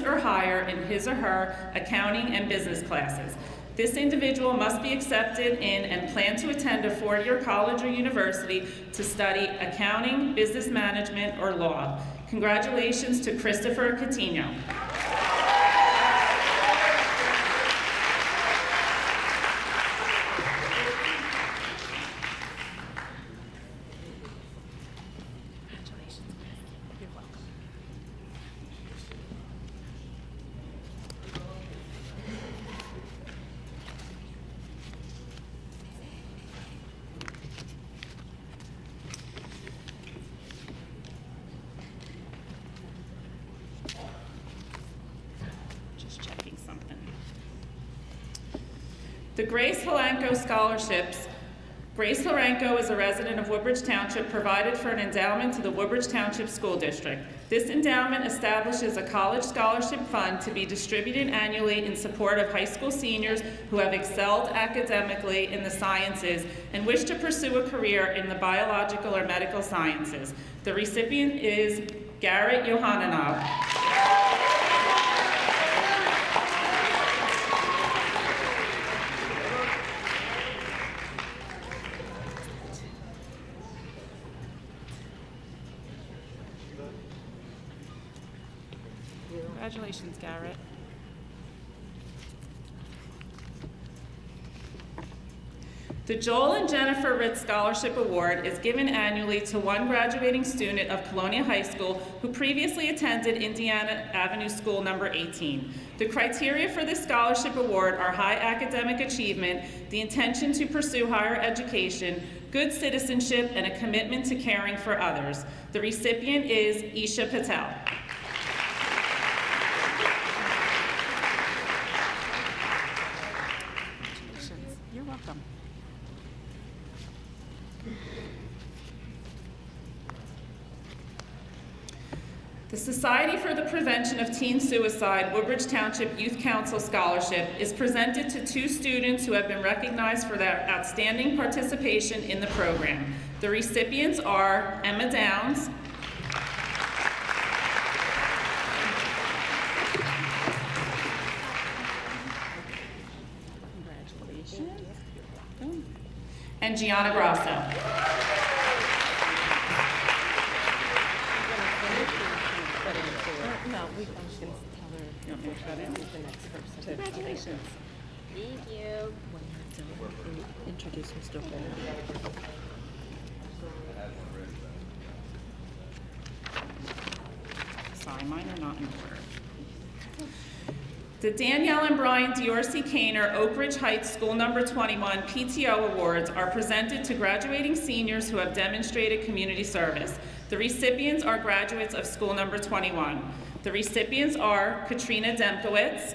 or higher in his or her accounting and business classes. This individual must be accepted in and plan to attend a four-year college or university to study accounting, business management, or law. Congratulations to Christopher Coutinho. The Grace Halanko Scholarships. Grace Halanko is a resident of Woodbridge Township, provided for an endowment to the Woodbridge Township School District. This endowment establishes a college scholarship fund to be distributed annually in support of high school seniors who have excelled academically in the sciences and wish to pursue a career in the biological or medical sciences. The recipient is Garrett Yohananov.
Congratulations, Garrett.
The Joel and Jennifer Ritz Scholarship Award is given annually to one graduating student of Colonia High School who previously attended Indiana Avenue School number 18. The criteria for this scholarship award are high academic achievement, the intention to pursue higher education, good citizenship, and a commitment to caring for others. The recipient is Isha Patel.
You're welcome.
The Society for the Prevention of Teen Suicide Woodbridge Township Youth Council Scholarship is presented to two students who have been recognized for their outstanding participation in the program. The recipients are Emma Downs and Gianna Grasso.
No, I'm just going to tell her. You want me to shut in? Who's the next person? Congratulations. Thank you. When you're done, introduce Mr. Hall.
Sorry, mine are not in order. The Danielle and Brian Diorsi Kaner Oak Ridge Heights School Number 21 PTO Awards are presented to graduating seniors who have demonstrated community service. The recipients are graduates of School Number 21. The recipients are Katrina Demkowitz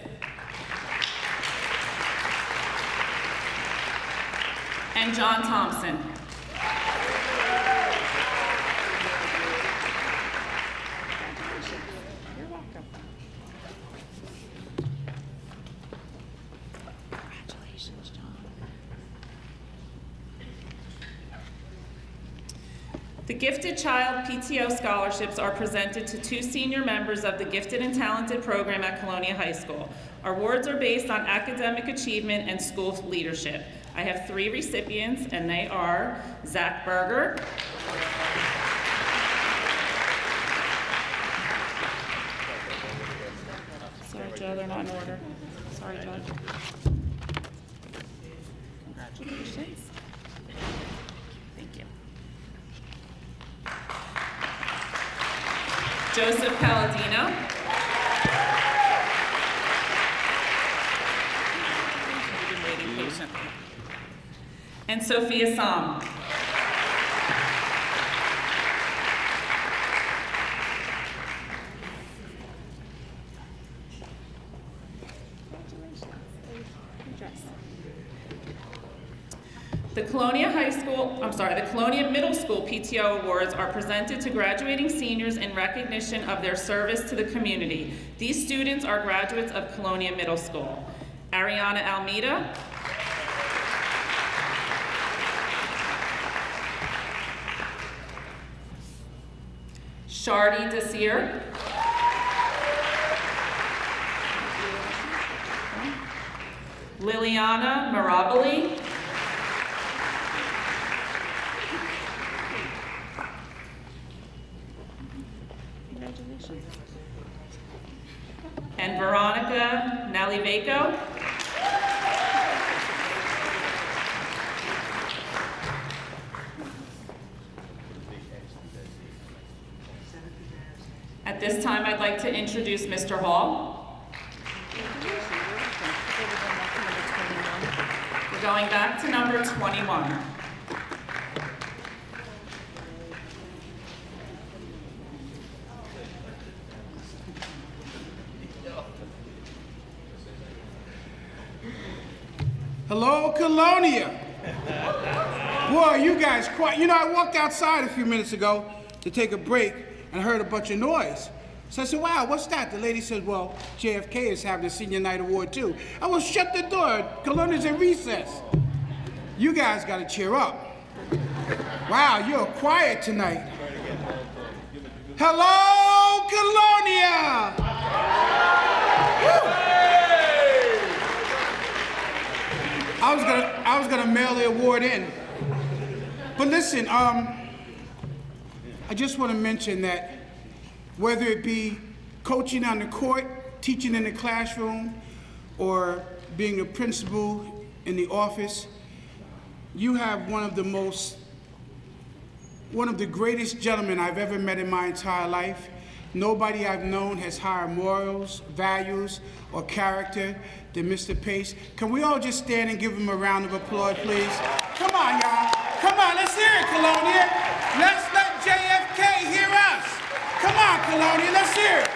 and John Thompson.
You're welcome. Congratulations, John.
The Gifted Child PTO scholarships are presented to two senior members of the Gifted and Talented program at Colonia High School. Our awards are based on academic achievement and school leadership. I have three recipients, and they are Zach Berger, sorry, Joe, they're not in order. Sorry, Judge. Congratulations. Thank you. Joseph Palladino. We've been waiting patiently. And Sophia Som. The Colonia Middle School PTO Awards are presented to graduating seniors in recognition of their service to the community. These students are graduates of Colonia Middle School. Ariana Almeida, Shardy Desir, Liliana Mirabili, and Veronica Nalivaco. At this time, I'd like to introduce Mr. Hall. We're going back to number 21.
Hello, Colonia. Boy, you guys quiet. You know, I walked outside a few minutes ago to take a break and heard a bunch of noise. So I said, wow, what's that? The lady said, well, JFK is having a senior night award too. I will shut the door. Colonia's in recess. You guys got to cheer up. Wow, you're quiet tonight. Hello, Colonia. Woo. I was gonna mail the award in. But listen, I just want to mention that whether it be coaching on the court, teaching in the classroom, or being a principal in the office, you have one of the greatest gentlemen I've ever met in my entire life. Nobody I've known has higher morals, values, or character than Mr. Pace. Can we all just stand and give him a round of applause, please? Come on, y'all. Come on, let's hear it, Colonia. Let's let JFK hear us. Come on, Colonia, let's hear it.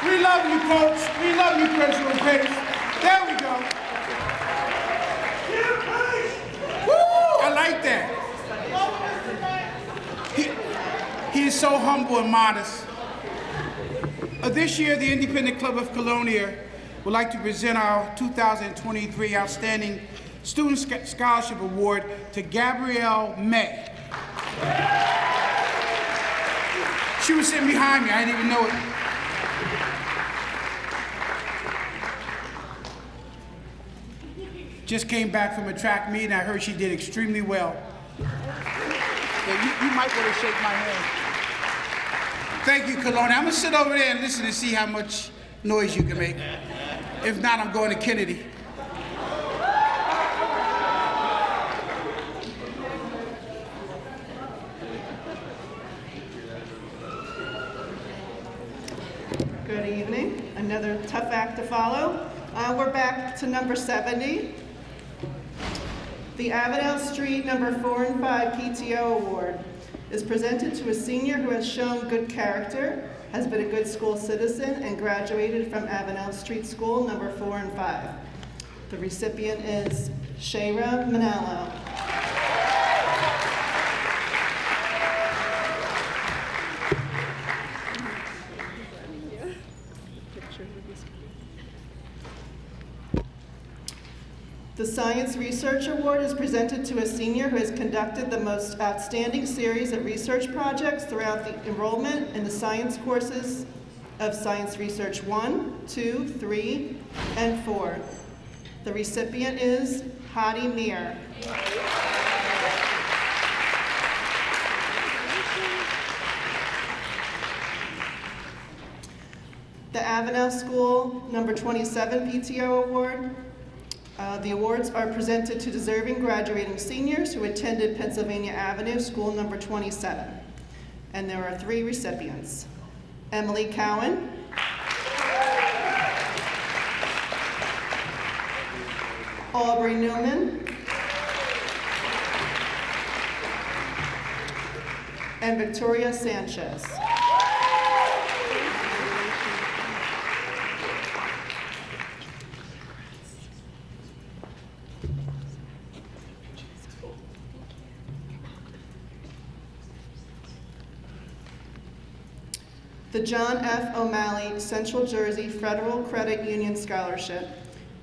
We love you, Coach. We love you, Principal Pace. There we go. Woo! I like that. He is so humble and modest. This year, the Independent Club of Colonia would like to present our 2023 Outstanding Student Scholarship Award to Gabrielle May. She was sitting behind me, I didn't even know it. Just came back from a track meet and I heard she did extremely well. Yeah, you might want to shake my hand. Thank you, Colonia. I'm gonna sit over there and listen to see how much noise you can make. If not, I'm going to Kennedy.
Good evening. Another tough act to follow. We're back to number 70. The Avenel Street number 4 and 5 PTO Award is presented to a senior who has shown good character, has been a good school citizen, and graduated from Avenel Street School number 4 and 5. The recipient is Shayra Manalo. The Science Research Award is presented to a senior who has conducted the most outstanding series of research projects throughout the enrollment in the science courses of Science Research 1, 2, 3, and 4. The recipient is Hadi Mir. The Avenel School number 27 PTO Award. The awards are presented to deserving graduating seniors who attended Pennsylvania Avenue School number 27. And there are 3 recipients. Emily Cowan, Aubrey Newman, and Victoria Sanchez. The John F. O'Malley Central Jersey Federal Credit Union Scholarship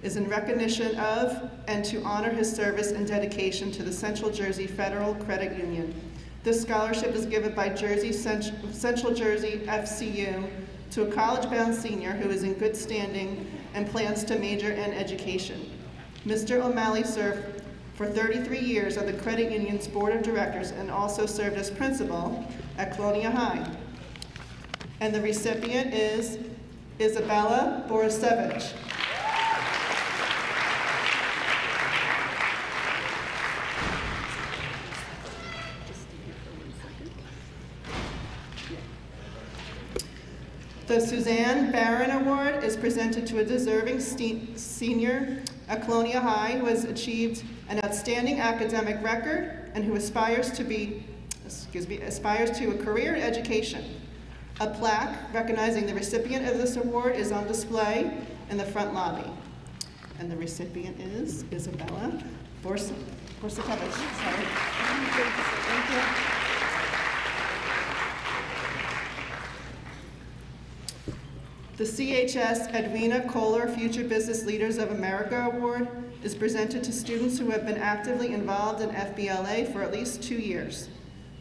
is in recognition of and to honor his service and dedication to the Central Jersey Federal Credit Union. This scholarship is given by Central Jersey FCU to a college-bound senior who is in good standing and plans to major in education. Mr. O'Malley served for 33 years on the credit union's board of directors and also served as principal at Colonia High. And the recipient is Isabella Borisevich. The Suzanne Barron Award is presented to a deserving senior at Colonia High who has achieved an outstanding academic record and who aspires to a career in education. A plaque recognizing the recipient of this award is on display in the front lobby. And the recipient is Isabella Borisevich. Sorry. Thank you. The CHS Edwina Kohler Future Business Leaders of America Award is presented to students who have been actively involved in FBLA for at least 2 years.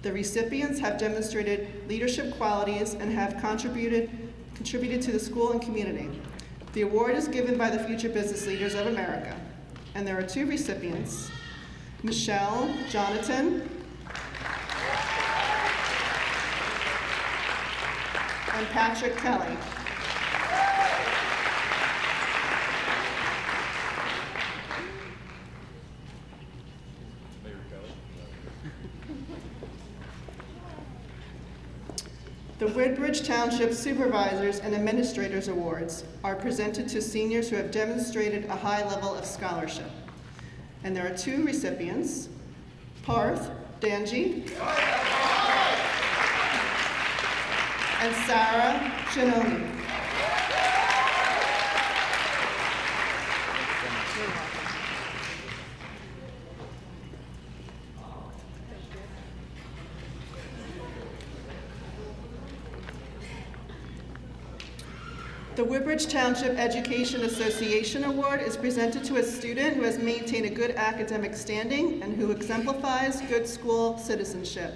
The recipients have demonstrated leadership qualities and have contributed to the school and community. The award is given by the Future Business Leaders of America. And there are 2 recipients, Michelle Jonathan and Patrick Kelly. The Woodbridge Township Supervisors and Administrators Awards are presented to seniors who have demonstrated a high level of scholarship. And there are 2 recipients, Parth Danji and Sarah Janoni. The Woodbridge Township Education Association Award is presented to a student who has maintained a good academic standing and who exemplifies good school citizenship.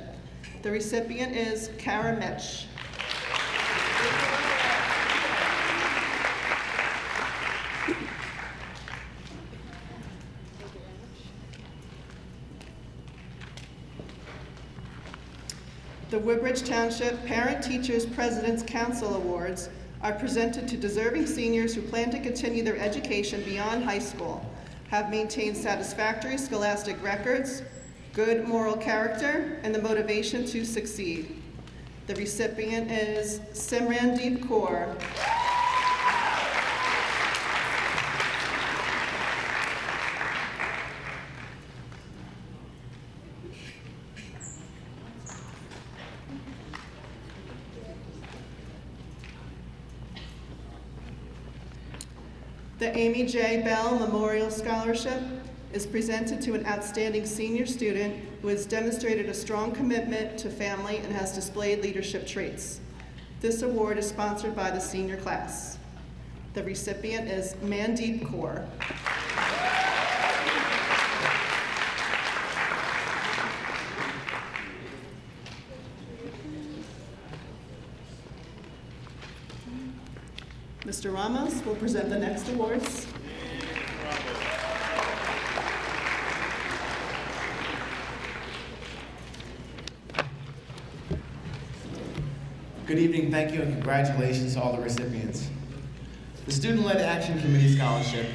The recipient is Kara Mitch. The Woodbridge Township Parent Teachers President's Council Awards are presented to deserving seniors who plan to continue their education beyond high school, have maintained satisfactory scholastic records, good moral character, and the motivation to succeed. The recipient is Simrandeep Kaur. The Amy J. Bell Memorial Scholarship is presented to an outstanding senior student who has demonstrated a strong commitment to family and has displayed leadership traits. This award is sponsored by the senior class. The recipient is Mandeep Kaur. Mr. Ramos will present the next awards.
Good evening, thank you, and congratulations to all the recipients. The Student-Led Action Committee Scholarship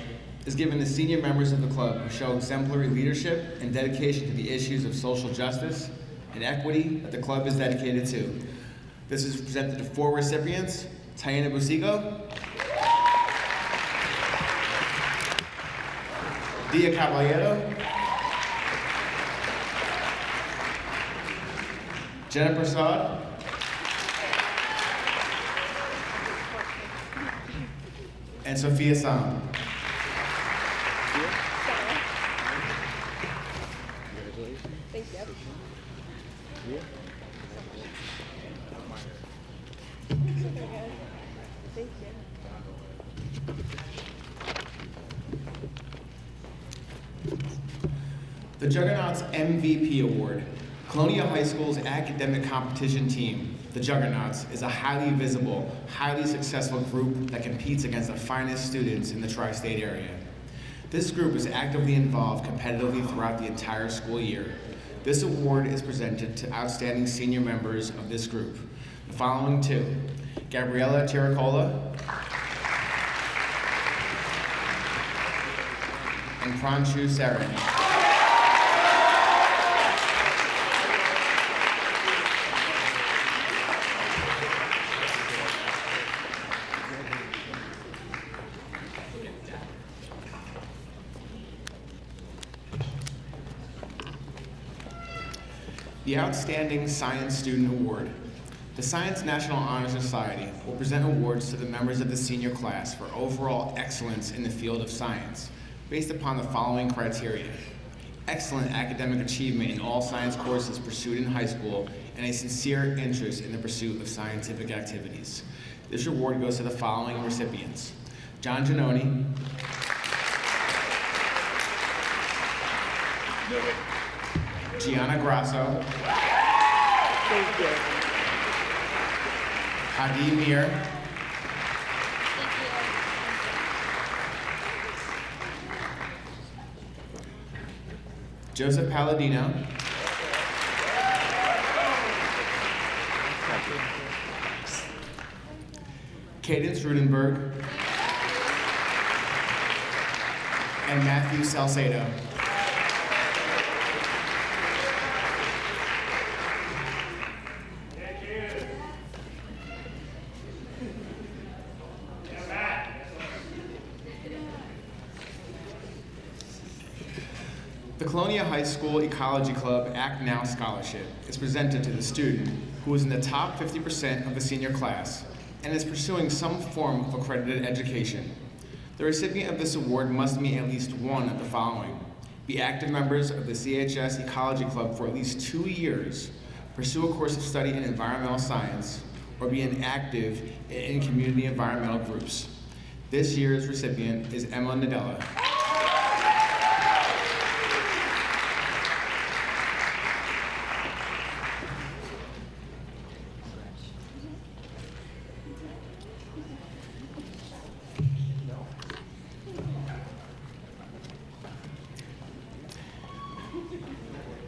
is given to senior members of the club who show exemplary leadership and dedication to the issues of social justice and equity that the club is dedicated to. This is presented to 4 recipients: Tayana Busigo, Dia Caballero, Jenna Prasad, and Sophia Sam.
Thank you.
Thank you.
The Juggernauts MVP Award. Colonia High School's academic competition team, the Juggernauts, is a highly visible, highly successful group that competes against the finest students in the tri-state area. This group is actively involved competitively throughout the entire school year. This award is presented to outstanding senior members of this group. The following two: Gabriella Tiracola and Pranchu Saran. The Outstanding Science Student Award. The Science National Honor Society will present awards to the members of the senior class for overall excellence in the field of science, based upon the following criteria: excellent academic achievement in all science courses pursued in high school, and a sincere interest in the pursuit of scientific activities. This award goes to the following recipients: John Giannoni, Gianna Grasso, Hadi Mir, Joseph Palladino, Cadence Rudenberg, and Matthew Salcedo. The Colonia High School Ecology Club Act Now Scholarship is presented to the student who is in the top 50% of the senior class and is pursuing some form of accredited education. The recipient of this award must meet at least one of the following: be active members of the CHS Ecology Club for at least 2 years, pursue a course of study in environmental science, or be active in community environmental groups. This year's recipient is Emma Nadella.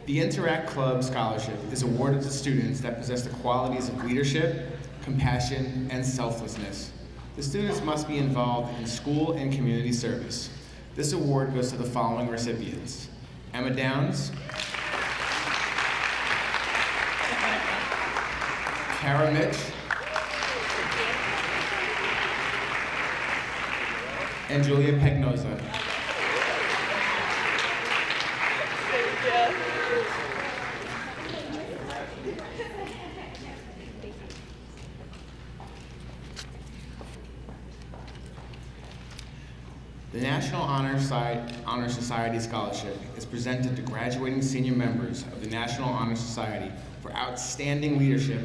The Interact Club Scholarship is awarded to students that possess the qualities of leadership, compassion, and selflessness. The students must be involved in school and community service. This award goes to the following recipients: Emma Downs, Kara Mitch, and Julia Pegnosa. The National Honor Society Scholarship is presented to graduating senior members of the National Honor Society for outstanding leadership,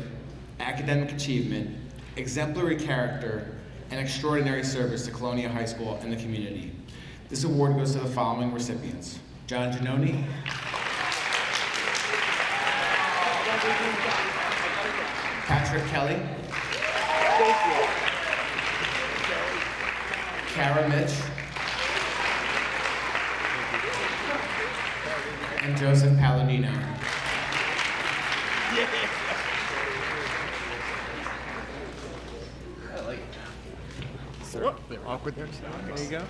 academic achievement, exemplary character, and extraordinary service to Colonia High School and the community. This award goes to the following recipients: John Giannoni, Patrick Kelly, Kara Mitch, and Joseph Palladino.
I like it. Is there a bit awkward there? There you go.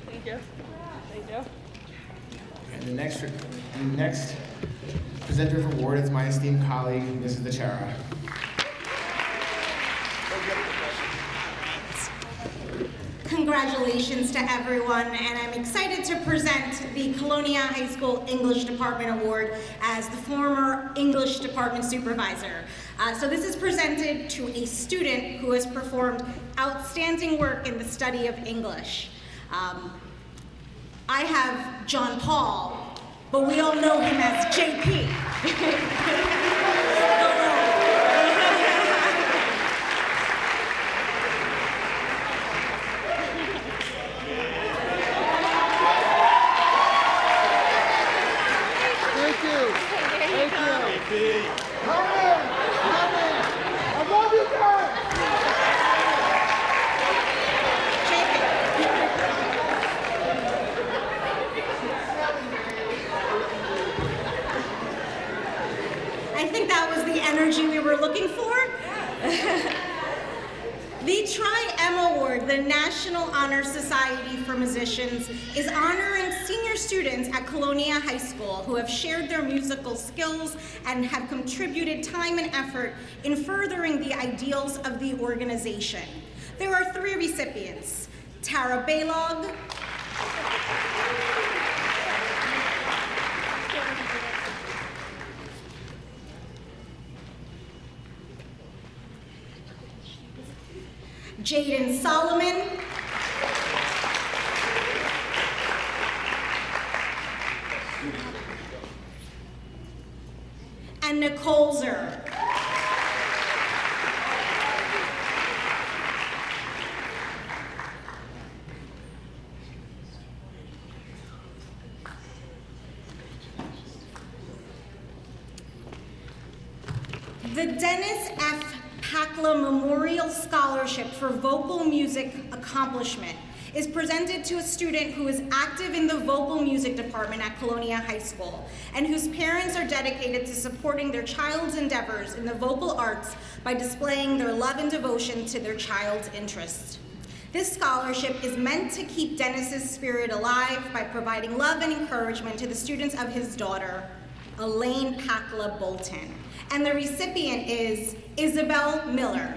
Thank you. Thank you.
And the next presenter of award is my esteemed colleague, Mrs. DeChara.
Congratulations to everyone, and I'm excited to present the Colonia High School English Department Award as the former English Department Supervisor. So this is presented to a student who has performed outstanding work in the study of English. I have John Paul, but we all know him as JP.
I love you guys!
I think that was the energy we were looking for. The Tri-M Award, the National Honor Society for Musicians, is honoring senior students at Colonia High School who have shared their musical skills and have contributed time and effort in furthering the ideals of the organization. There are 3 recipients: Tara Baylog, Jaden Solomon, and Nicole Zer. The Dennis F. Pakla Memorial Scholarship for Vocal Music Accomplishment is presented to a student who is active in the vocal music department at Colonia High School and whose parents are dedicated to supporting their child's endeavors in the vocal arts by displaying their love and devotion to their child's interests. This scholarship is meant to keep Dennis's spirit alive by providing love and encouragement to the students of his daughter, Elaine Pakla Bolton. And the recipient is Isabel Miller.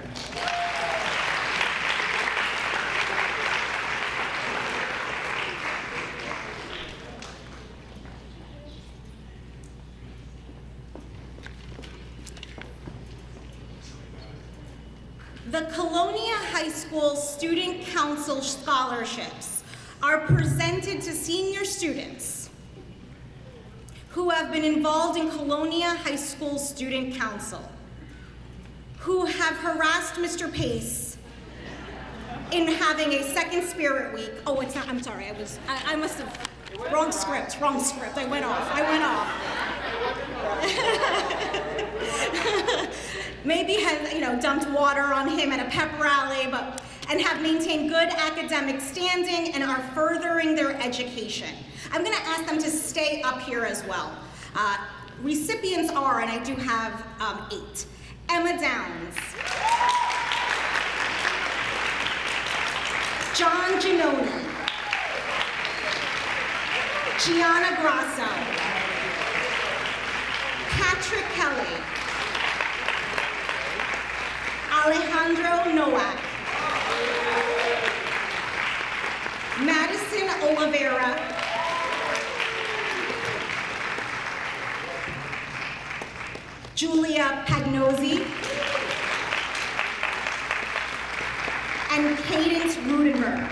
The Colonia High School Student Council scholarships are presented to senior students who have been involved in Colonia High School Student Council, who have harassed Mr. Pace in having a second Spirit Week. Oh, it's not, I'm sorry, I must have, wrong script, I went off. Maybe has, dumped water on him at a pep rally, and have maintained good academic standing and are furthering their education. I'm gonna ask them to stay up here as well. Recipients are, and I do have 8. Emma Downs. John Giannoni. Gianna Grasso. Patrick Kelly. Alejandro Nowak. Madison Oliveira. Julia Pagnozzi. And Cadence Rudenberg.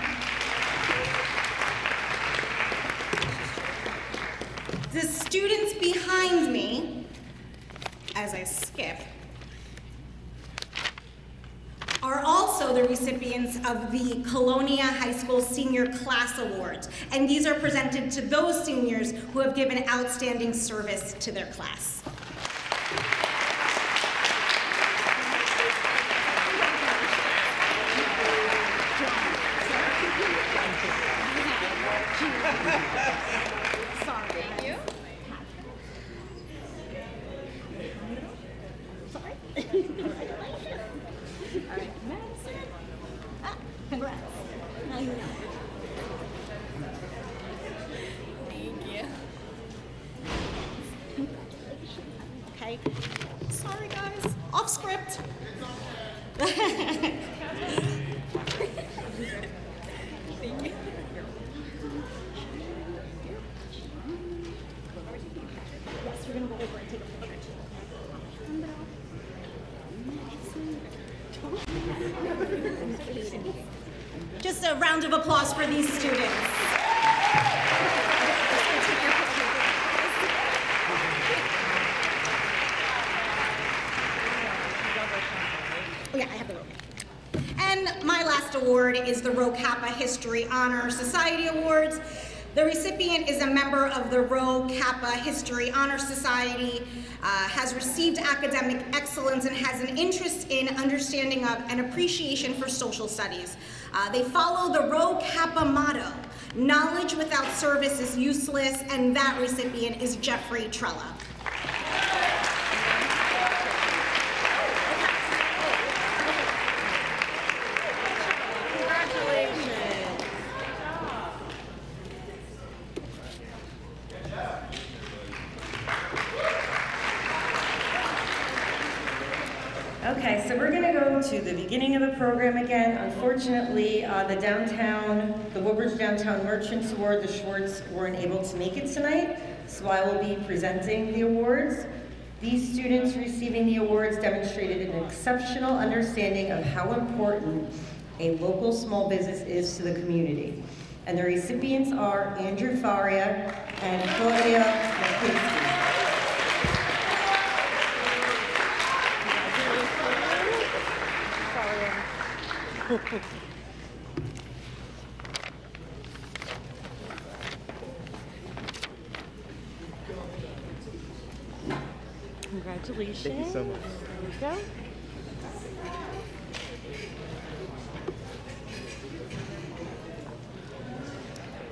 The students behind me, as I skip, are also the recipients of the Colonia High School Senior Class Awards, and these are presented to those seniors who have given outstanding service to their class.
Congrats. Now you know. Thank you.
Okay. Sorry, guys. Off script.
Thank you.
Yes, we're gonna go over and take a picture. Just a round of applause for these students. Oh yeah, I have the ROCAPA. And my last award is the ROCAPA History Honor Society Awards. The recipient is a member of the Rho Kappa History Honor Society, has received academic excellence, and has an interest in understanding of and appreciation for social studies. They follow the Rho Kappa motto, knowledge without service is useless, and that recipient is Jeffrey Trella.
Okay, so we're gonna go to the beginning of the program again. Unfortunately, the Woodbridge Downtown Merchants Award, the Schwartz, weren't able to make it tonight, so I will be presenting the awards. These students receiving the awards demonstrated an exceptional understanding of how important a local small business is to the community. And the recipients are Andrew Faria and Claudia McKinsey.
Congratulations.
Thank you so much.
There you go.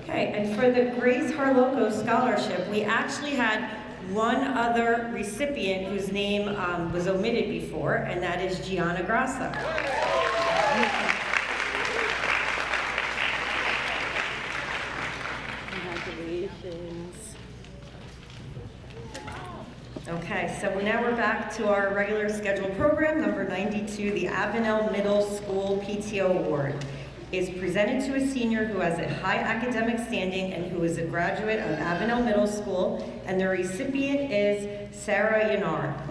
Okay, and for the Grace Harloco Scholarship, we actually had one other recipient whose name was omitted before, and that is Gianna Grassa.
Congratulations.
Okay, so now we're back to our regular scheduled program, number 92, the Avenel Middle School PTO Award is presented to a senior who has a high academic standing and who is a graduate of Avenel Middle School, and the recipient is Sarah Yanar.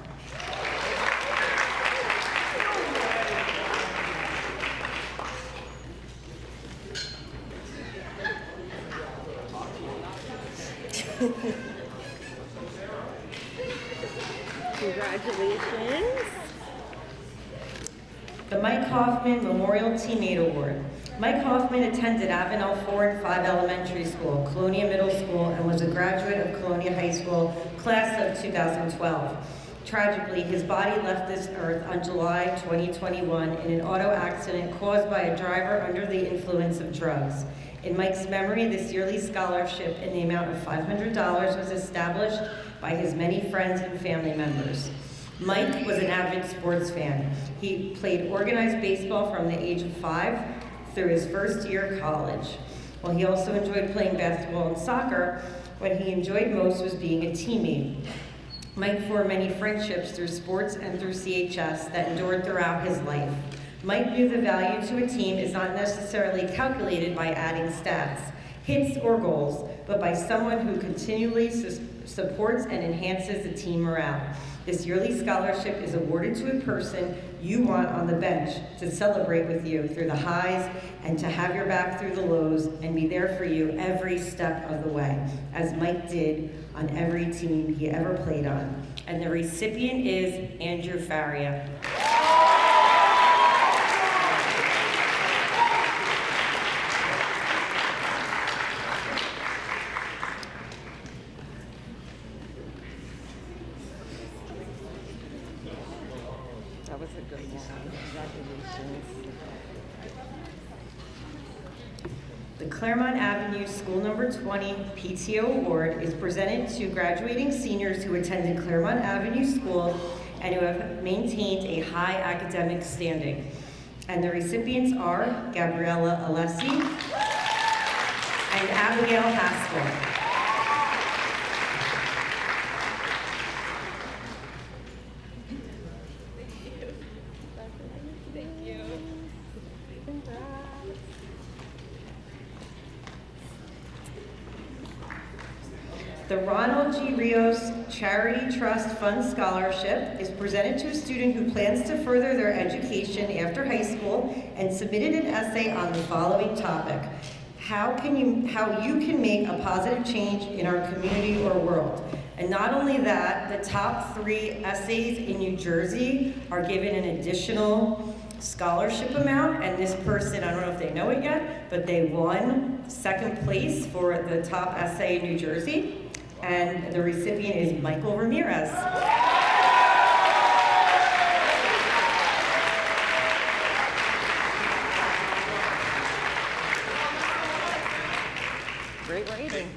Congratulations.
The Mike Hoffman Memorial Teammate Award. Mike Hoffman attended Avenel 4 and 5 Elementary School, Colonia Middle School, and was a graduate of Colonia High School, class of 2012. Tragically, his body left this earth on July 2021 in an auto accident caused by a driver under the influence of drugs. In Mike's memory, this yearly scholarship in the amount of $500 was established by his many friends and family members. Mike was an avid sports fan. He played organized baseball from the age of 5 through his first year of college. While he also enjoyed playing basketball and soccer, what he enjoyed most was being a teammate. Mike formed many friendships through sports and through CHS that endured throughout his life. Mike knew the value to a team is not necessarily calculated by adding stats, hits, or goals, but by someone who continually supports and enhances the team morale. This yearly scholarship is awarded to a person you want on the bench to celebrate with you through the highs and to have your back through the lows and be there for you every step of the way, as Mike did on every team he ever played on. And the recipient is Andrew Faria.
That was a good one. Congratulations.
The Claremont Avenue School Number 20 PTO Award is presented to graduating seniors who attended Claremont Avenue School and who have maintained a high academic standing. And the recipients are Gabriella Alessi and Abigail Haskell. The Ronald G. Rios Charity Trust Fund Scholarship is presented to a student who plans to further their education after high school and submitted an essay on the following topic: how you can make a positive change in our community or world. And not only that, the top 3 essays in New Jersey are given an additional scholarship amount, and this person, I don't know if they know it yet, but they won second place for the top essay in New Jersey, and the recipient is Michael Ramirez.
Great writing.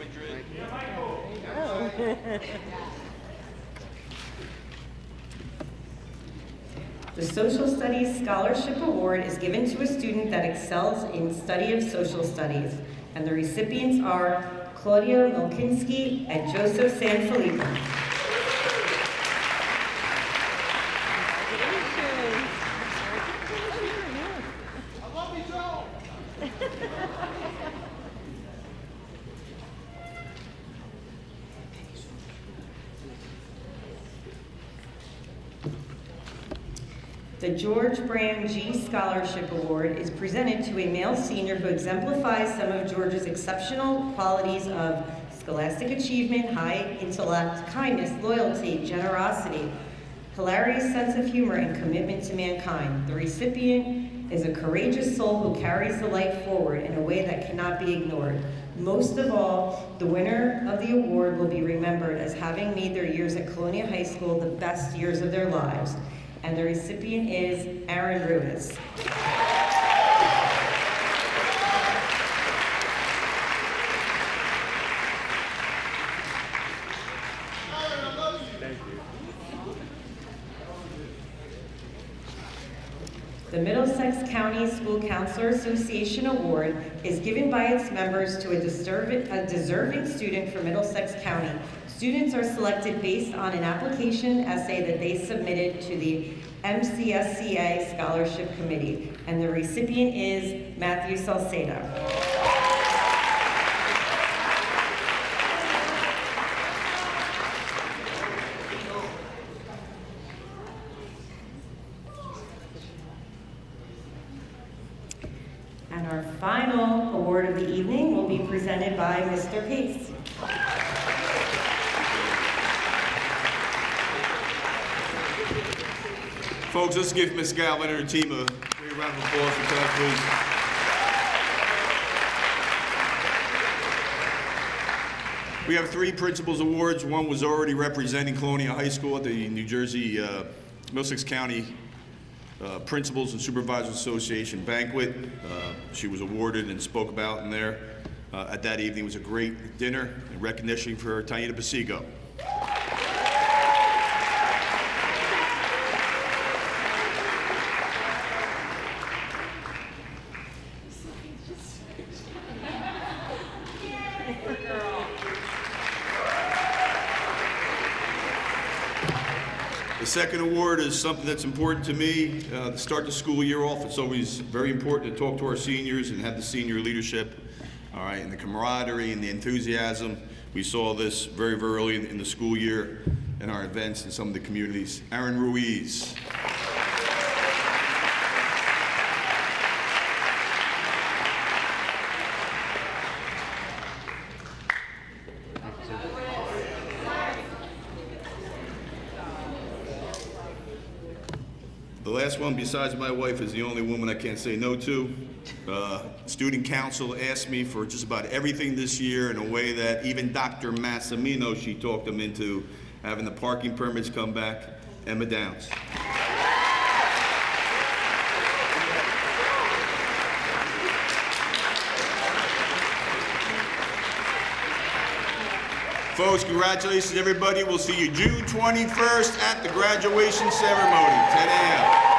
The Social Studies Scholarship Award is given to a student that excels in study of social studies, and the recipients are Claudia Milkinski and Joseph Sanfilippo. The George Brand G Scholarship Award is presented to a male senior who exemplifies some of George's exceptional qualities of scholastic achievement, high intellect, kindness, loyalty, generosity, hilarious sense of humor, and commitment to mankind. The recipient is a courageous soul who carries the light forward in a way that cannot be ignored. Most of all, the winner of the award will be remembered as having made their years at Colonia High School the best years of their lives. And the recipient is Aaron Ruiz. The Middlesex County School Counselor Association Award is given by its members to a deserving student from Middlesex County. Students are selected based on an application essay that they submitted to the MCSCA Scholarship Committee, and the recipient is Matthew Salcedo. And our final award of the evening will be presented by Mr. Pace.
Folks, let's give Ms. Galvin and her team a big round of applause for that, please. We have 3 Principals Awards. One was already representing Colonia High School at the New Jersey Middlesex County Principals and Supervisors Association banquet. She was awarded and spoke about in there. At that evening was a great dinner and recognition for Taina Basigo. The second award is something that's important to me. To start the school year off, it's always very important to talk to our seniors and have the senior leadership, all right, and the camaraderie and the enthusiasm. We saw this very, very early in the school year in our events in some of the communities. Aaron Ruiz. The last one, besides my wife, is the only woman I can't say no to. Student council asked me for just about everything this year in a way that even Dr. Massimino, she talked them into having the parking permits come back. Emma Downs. Folks, congratulations everybody. We'll see you June 21st at the graduation ceremony, 10 a.m.